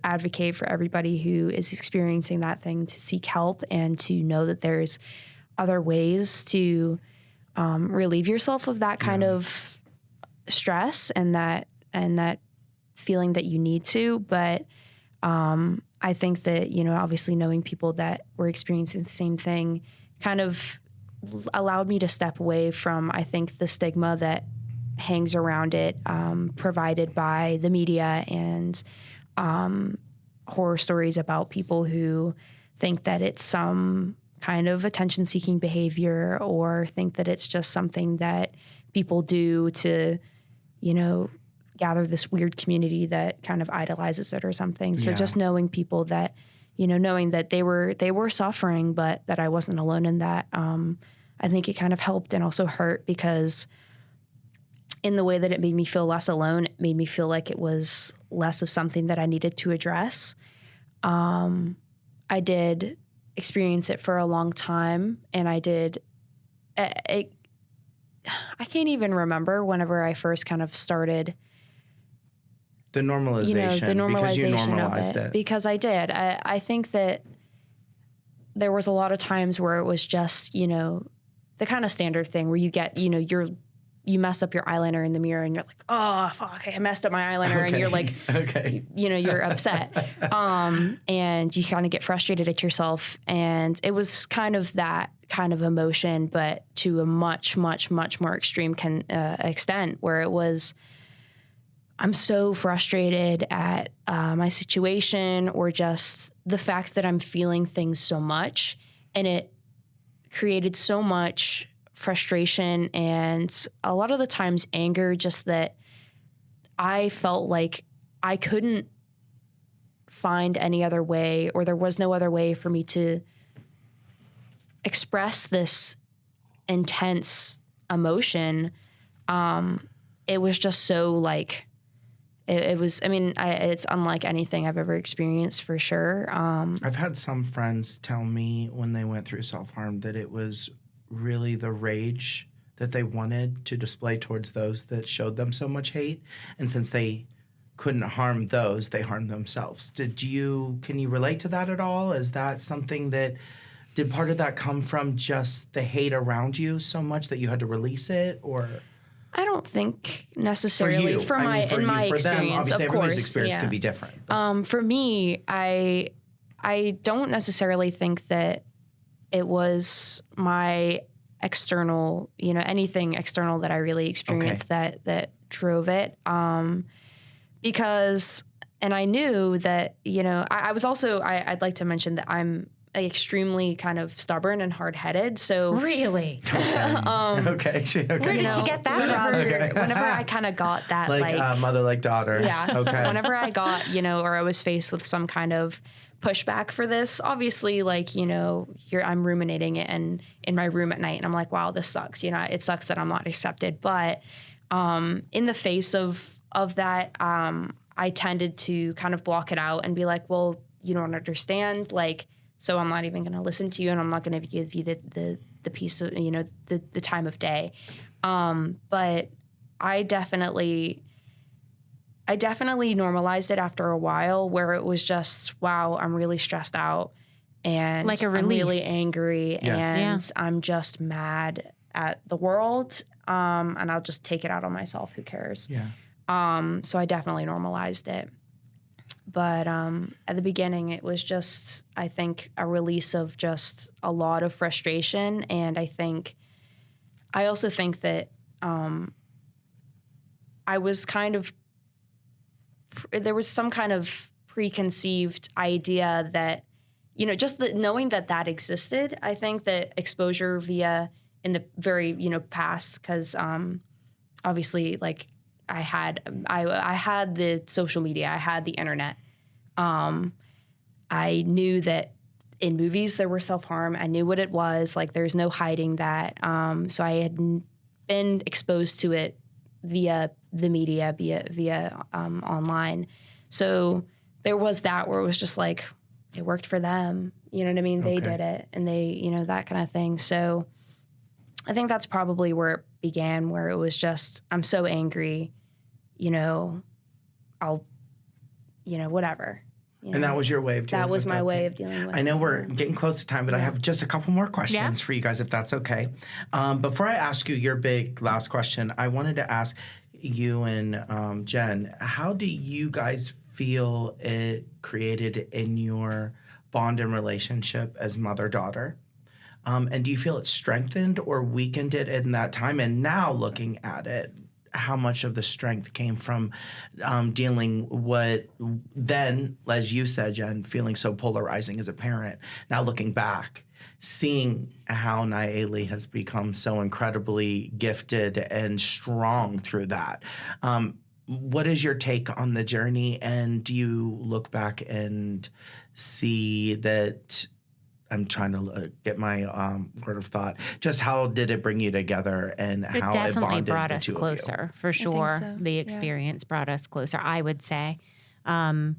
advocate for everybody who is experiencing that thing to seek help and to know that there's other ways to relieve yourself of that kind of stress and that feeling that you need to. But I think that, obviously knowing people that were experiencing the same thing kind of allowed me to step away from, I think, the stigma that hangs around it, provided by the media and horror stories about people who think that it's some kind of attention-seeking behavior or think that it's just something that people do to, gather this weird community that kind of idolizes it or something. So just knowing people that, knowing that they were suffering, but that I wasn't alone in that, I think it kind of helped and also hurt, because in the way that it made me feel less alone, it made me feel like it was less of something that I needed to address. I did experience it for a long time, and I can't even remember whenever I first kind of started the normalization, because you normalized of it. Because I did. I think that there was a lot of times where it was just, the kind of standard thing where you get, you mess up your eyeliner in the mirror and you're like, oh, fuck, I messed up my eyeliner. And you're like, you're upset. And you kind of get frustrated at yourself. And it was kind of that kind of emotion, but to a much, much, much more extreme extent, where it was, I'm so frustrated at my situation, or just the fact that I'm feeling things so much. And it created so much frustration and a lot of the times anger, just that I felt like I couldn't find any other way, or there was no other way for me to express this intense emotion. It was just so like, it was, it's unlike anything I've ever experienced, for sure. I've had some friends tell me when they went through self-harm that it was really the rage that they wanted to display towards those that showed them so much hate. And since they couldn't harm those, they harmed themselves. Can you relate to that at all? Is that something did part of that come from just the hate around you so much that you had to release it, or? I don't think necessarily in my experience, them, obviously of everybody's course. experience could be different. For me, I don't necessarily think that it was my external, anything external that I really experienced that drove it. Because, and I knew that, I was also, I'd like to mention that I'm extremely kind of stubborn and hard-headed. So really, okay. Where did you get that from? Whenever I kind of got that, like mother like daughter. Yeah. Okay. Whenever I got, or I was faced with some kind of pushback for this, obviously, like, I'm ruminating it and in my room at night, and I'm like, wow, this sucks. It sucks that I'm not accepted. But in the face of that, I tended to kind of block it out and be like, well, you don't understand, like, so I'm not even going to listen to you, and I'm not going to give you the piece of, the time of day. But I definitely normalized it after a while, where it was just, wow, I'm really stressed out, and like a release. I'm really angry, and I'm just mad at the world, and I'll just take it out on myself. Who cares? Yeah. So I definitely normalized it. But at the beginning, it was just, I think, a release of just a lot of frustration. And I also think that I was there was some kind of preconceived idea that, just knowing that existed. I think that exposure via in the very, past, because obviously, like, I had the social media, I had the internet. I knew that in movies there were self-harm. I knew what it was. Like, there's no hiding that. So I had been exposed to it via the media, via online. So there was that where it was just like, it worked for them. You know what I mean? They did it, and they, that kind of thing. So I think that's probably where it began, where it was just, I'm so angry, I'll, whatever. And that was your way of dealing with it? That was my way of dealing with it. I know we're getting close to time, but I have just a couple more questions for you guys, if that's okay. Before I ask you your big last question, I wanted to ask you and Jenn, how do you guys feel it created in your bond and relationship as mother-daughter? And do you feel it strengthened or weakened it in that time? And now looking at it, how much of the strength came from dealing what then, as you said, Jen, feeling so polarizing as a parent. Now looking back, seeing how Nayeli has become so incredibly gifted and strong through that. What is your take on the journey? And do you look back and see that? I'm trying to get my word of thought. Just how did it bring you together, and how It definitely bonded brought the us two closer, for sure. so, The yeah. experience brought us closer, I would say. And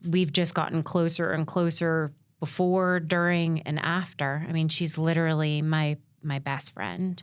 we've just gotten closer and closer before, during, and after. I mean, she's literally my best friend.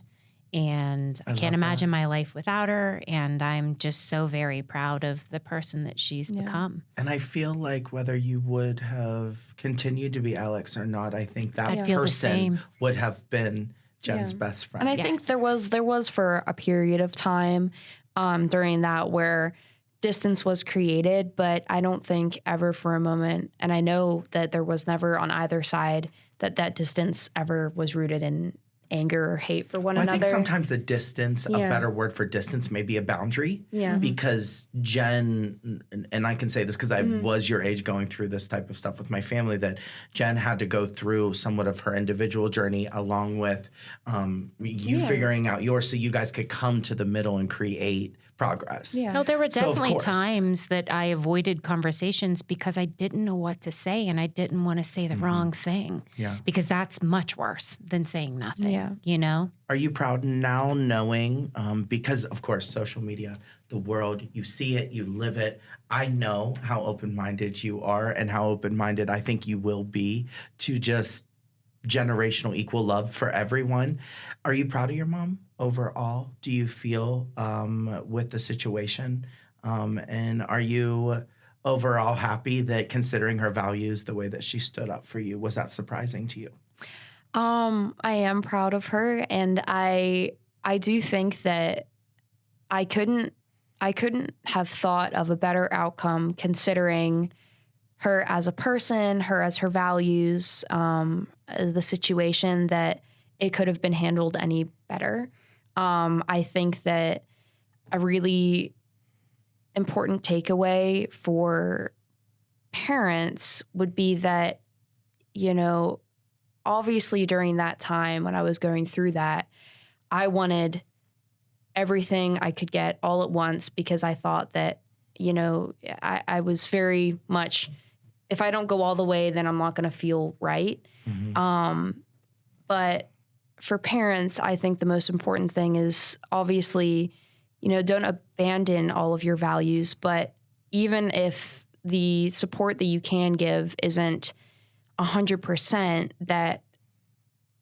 And I can't imagine my life without her. And I'm just so very proud of the person that she's become. And I feel like whether you would have continued to be Alex or not, I think that I'd feel the person same. would have been Jen's Yeah. best friend. And I think there was for a period of time during that where distance was created, but I don't think ever for a moment, and I know that there was never on either side that distance ever was rooted in anger or hate for one Well, another. I think sometimes the distance, a better word for distance, may be a boundary. Yeah. Because Jen, and I can say this because I was your age going through this type of stuff with my family, that Jen had to go through somewhat of her individual journey along with you figuring out yours, so you guys could come to the middle and create progress. Yeah. No, there were So, of definitely course. times that I avoided conversations because I didn't know what to say, and I didn't want to say the wrong thing. Yeah. Because that's much worse than saying nothing. Yeah. You know? Are you proud now knowing, because of course, social media, the world, you see it, you live it. I know how open-minded you are and how open-minded I think you will be to just generational equal love for everyone. Are you proud of your mom overall? Do you feel with the situation? And are you overall happy that, considering her values, the way that she stood up for you, was that surprising to you? I am proud of her, and I do think that I couldn't have thought of a better outcome considering her as a person, her as her values, the situation, that it could have been handled any better. I think that a really important takeaway for parents would be that, you know, obviously during that time when I was going through that, I wanted everything I could get all at once because I thought that, you know, I was very much, if I don't go all the way, then I'm not going to feel right. But for parents, I think the most important thing is obviously, you know, don't abandon all of your values, but even if the support that you can give isn't 100%, that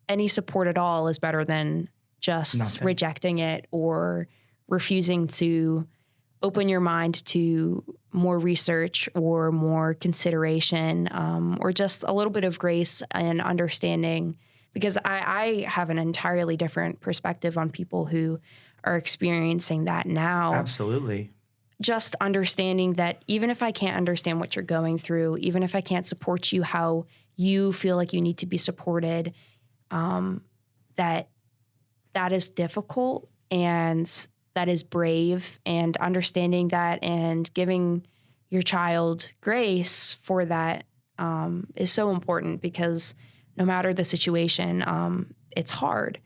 any support at all is better than just Nothing. rejecting it or refusing to open your mind to more research or more consideration, or just a little bit of grace and understanding, because I have an entirely different perspective on people who are experiencing that now. Absolutely. Just understanding that even if I can't understand what you're going through, even if I can't support you how you feel like you need to be supported, that is difficult and that is brave, and understanding that and giving your child grace for that is so important, because no matter the situation, it's hard.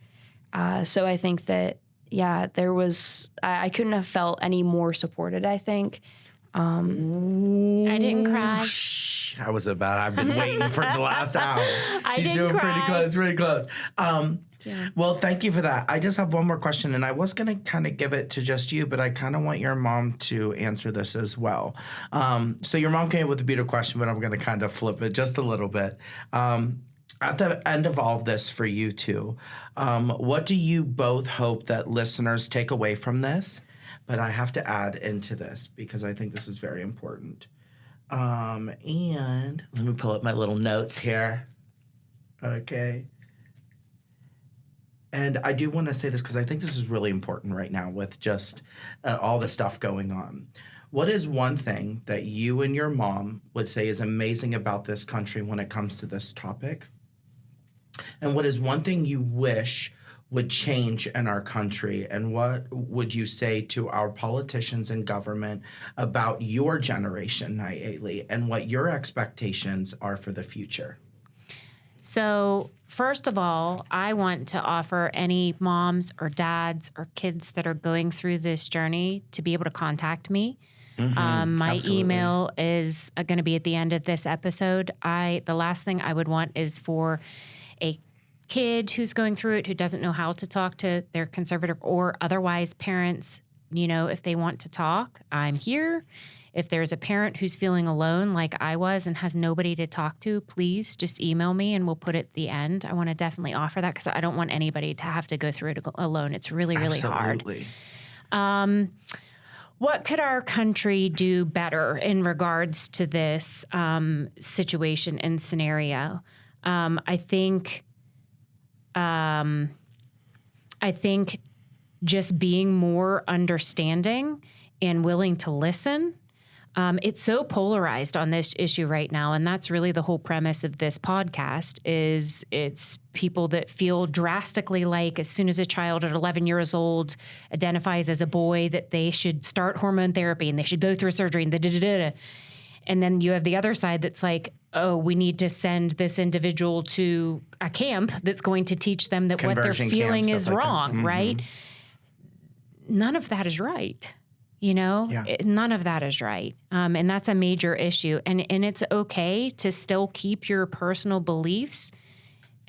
So I think that, yeah, I couldn't have felt any more supported, I think. I didn't cry. I've been waiting for the last hour. She's didn't doing cry. pretty close. Well, thank you for that. I just have one more question, and I was going to kind of give it to just you, but I kind of want your mom to answer this as well. So your mom came up with a beautiful question, but I'm going to kind of flip it just a little bit. At the end of all of this for you two, what do you both hope that listeners take away from this? But I have to add into this because I think this is very important. And let me pull up my little notes here. Okay. And I do want to say this because I think this is really important right now with just all the stuff going on. What is one thing that you and your mom would say is amazing about this country when it comes to this topic? And what is one thing you wish would change in our country? And what would you say to our politicians and government about your generation, Nayeli, and what your expectations are for the future? So, first of all, I want to offer any moms or dads or kids that are going through this journey to be able to contact me. My absolutely. email is going to be at the end of this episode. The last thing I would want is for a kid who's going through it, who doesn't know how to talk to their conservator, or otherwise parents, if they want to talk, I'm here. If there's a parent who's feeling alone like I was and has nobody to talk to, please just email me and we'll put it at the end. I want to definitely offer that because I don't want anybody to have to go through it alone. It's really, really Absolutely. hard. What could our country do better in regards to this situation and scenario? I think just being more understanding and willing to listen. It's so polarized on this issue right now, and that's really the whole premise of this podcast. Is it's people that feel drastically like as soon as a child at 11 years old identifies as a boy that they should start hormone therapy and they should go through surgery and da-da-da-da. And then you have the other side that's like, oh, we need to send this individual to a camp that's going to teach them that what they're feeling is wrong, right? None of that is right. None of that is right. And that's a major issue. And it's okay to still keep your personal beliefs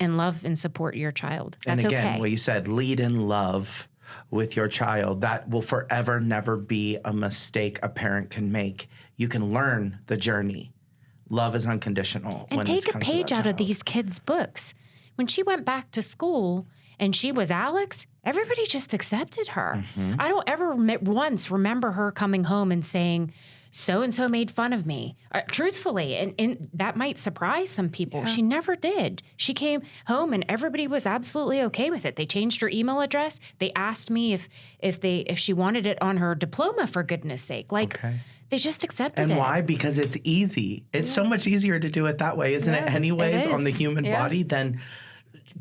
and love and support your child. That's and again, okay. what you said, lead in love with your child. That will forever never be a mistake a parent can make. You can learn the journey. Love is unconditional. And take a page out of these kids' books. When she went back to school and she was Alex, everybody just accepted her. I don't ever once remember her coming home and saying, so-and-so made fun of me. Truthfully, and that might surprise some people. Yeah. She never did. She came home and everybody was absolutely okay with it. They changed her email address. They asked me if she wanted it on her diploma, for goodness sake. They just accepted it. And why? Because it's easy. It's so much easier to do it that way, isn't it? Anyways, on the human body than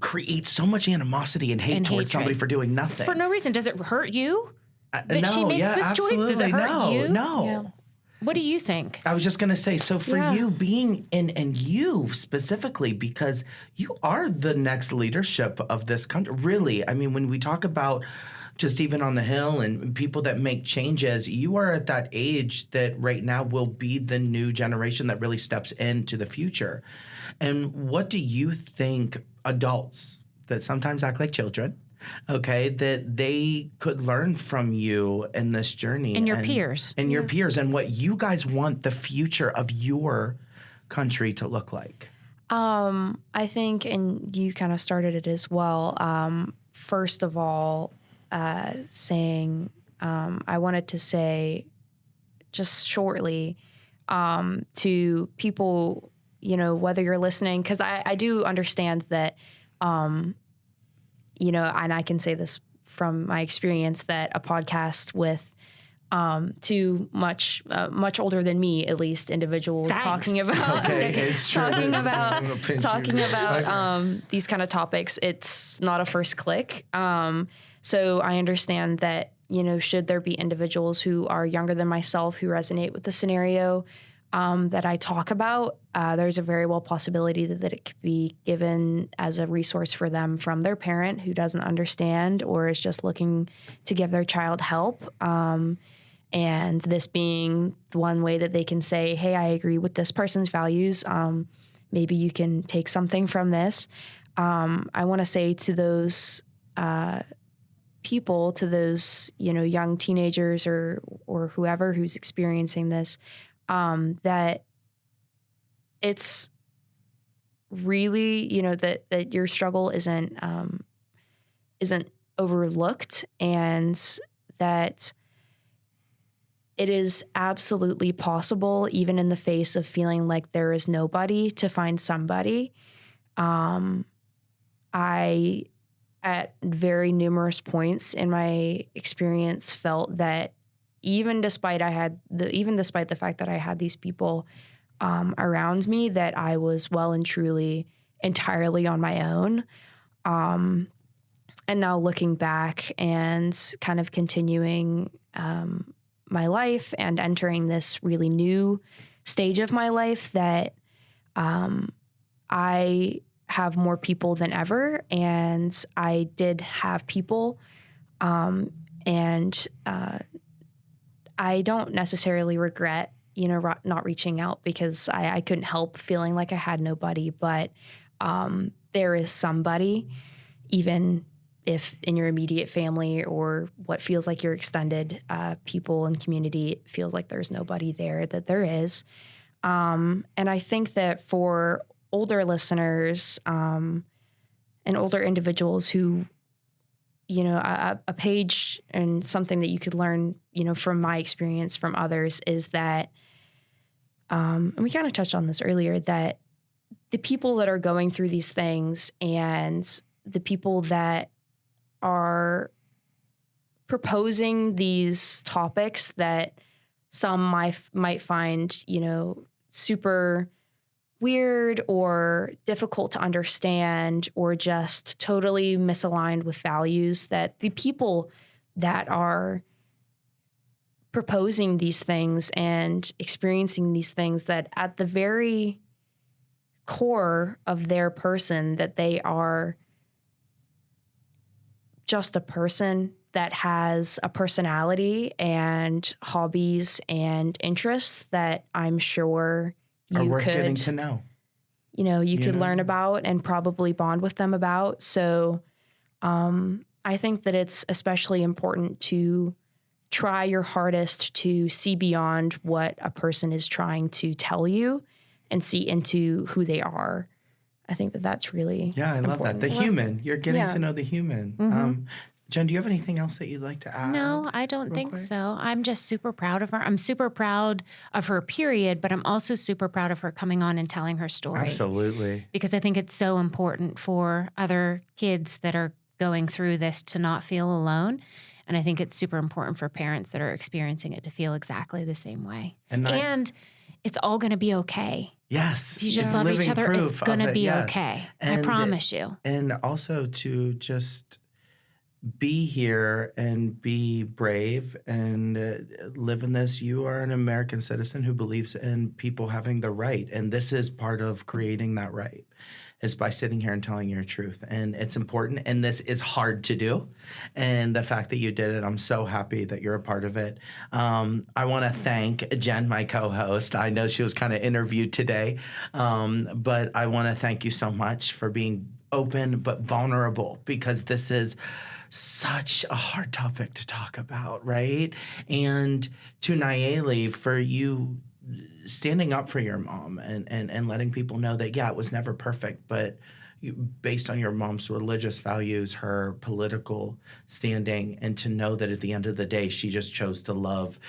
create so much animosity and hate towards somebody for doing nothing. For no reason. Does it hurt you that she makes this absolutely. choice? Does it hurt you? No. Yeah. What do you think? I was just going to say, so for you being and you specifically, because you are the next leadership of this country, really. I mean, when we talk about just even on the Hill and people that make changes, you are at that age that right now will be the new generation that really steps into the future. And what do you think adults that sometimes act like children, okay, that they could learn from you in this journey? And your peers. And your peers, and what you guys want the future of your country to look like? I think, and you kind of started it as well, first of all, I wanted to say just shortly to people, whether you're listening, because I do understand that, and I can say this from my experience, that a podcast with two much older than me, at least, individuals talking about these kind of topics, it's not a first click. So I understand that, should there be individuals who are younger than myself who resonate with the scenario that I talk about, there's a very well possibility that it could be given as a resource for them from their parent who doesn't understand or is just looking to give their child help. And this being the one way that they can say, hey, I agree with this person's values. Maybe you can take something from this. I want to say to those people, to those, young teenagers or whoever who's experiencing this, that it's really, that your struggle isn't overlooked, and that it is absolutely possible, even in the face of feeling like there is nobody, to find somebody. I, at very numerous points in my experience, felt that even despite the fact that I had these people around me, that I was well and truly entirely on my own. And now looking back and kind of continuing my life and entering this really new stage of my life, that I have more people than ever, and I did have people, and I don't necessarily regret, not reaching out, because I couldn't help feeling like I had nobody, but there is somebody, even if in your immediate family or what feels like your extended people and community, it feels like there's nobody there, that there is. And I think that for older listeners and older individuals who, a page and something that you could learn, from my experience from others is that, and we kind of touched on this earlier, that the people that are going through these things and the people that are proposing these topics that some might find, super weird or difficult to understand or just totally misaligned with values, that the people that are proposing these things and experiencing these things, that at the very core of their person, that they are just a person that has a personality and hobbies and interests that I'm sure are you worth could getting to know. You could learn about and probably bond with them about. So I think that it's especially important to try your hardest to see beyond what a person is trying to tell you and see into who they are. I think that that's really I love important. that. The human. You're getting to know the human. Mm-hmm. Jenn, do you have anything else that you'd like to add? No, I don't think so. I'm just super proud of her. I'm super proud of her, period, but I'm also super proud of her coming on and telling her story. Absolutely. Because I think it's so important for other kids that are going through this to not feel alone. And I think it's super important for parents that are experiencing it to feel exactly the same way. And it's all going to be okay. Yes. If you just love each other, it's going to be okay. I promise you. And also to just be here and be brave and live in this. You are an American citizen who believes in people having the right. And this is part of creating that right, is by sitting here and telling your truth. And it's important. And this is hard to do. And the fact that you did it, I'm so happy that you're a part of it. I want to thank Jenn, my co-host. I know she was kind of interviewed today, but I want to thank you so much for being open but vulnerable, because this is such a hard topic to talk about, right? And to Nayeli, for you standing up for your mom and letting people know that, it was never perfect, but based on your mom's religious values, her political standing, and to know that at the end of the day, she just chose to love.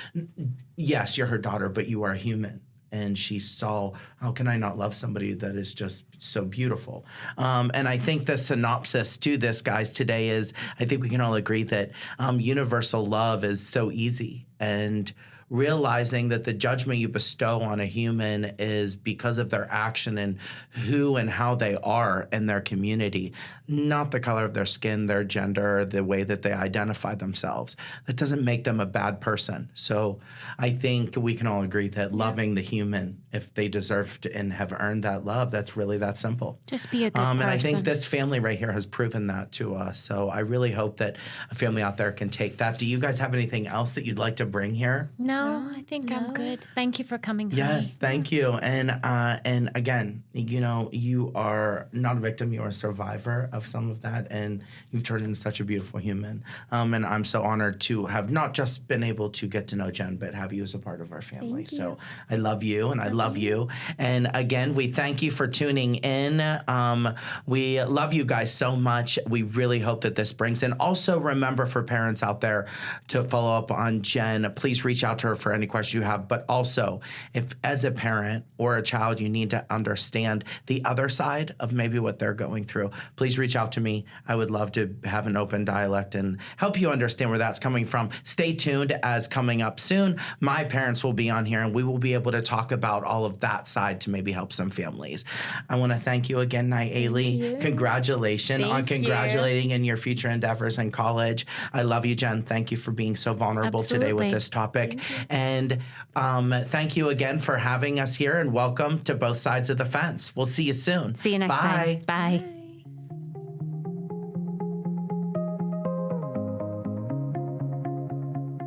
Yes, you're her daughter, but you are a human. And she saw, how can I not love somebody that is just so beautiful? And I think the synopsis to this, guys, today is, I think we can all agree that universal love is so easy. And realizing that the judgment you bestow on a human is because of their action and who and how they are in their community, not the color of their skin, their gender, the way that they identify themselves. That doesn't make them a bad person. So I think we can all agree that loving the human, if they deserve to and have earned that love, that's really that simple. Just be a good person. And I think this family right here has proven that to us. So I really hope that a family out there can take that. Do you guys have anything else that you'd like to bring here? No, I think I'm good. Thank you for coming. Yes, thank you. And again, you are not a victim, you are a survivor of some of that, and you've turned into such a beautiful human. And I'm so honored to have not just been able to get to know Jenn, but have you as a part of our family. So I love you, and I love you. And again, we thank you for tuning in. We love you guys so much. We really hope that this brings in. Also, remember, for parents out there, to follow up on Jenn, please reach out to to her for any questions you have. But also, if as a parent or a child, you need to understand the other side of maybe what they're going through, please reach out to me. I would love to have an open dialect and help you understand where that's coming from. Stay tuned, as coming up soon, my parents will be on here and we will be able to talk about all of that side to maybe help some families. I want to thank you again, Nayeli. Congratulations on congratulating in your future endeavors in college. I love you, Jen. Thank you for being so vulnerable today with this topic. And thank you again for having us here, and welcome to Both Sides of the Fence. We'll see you soon. See you next time. Bye.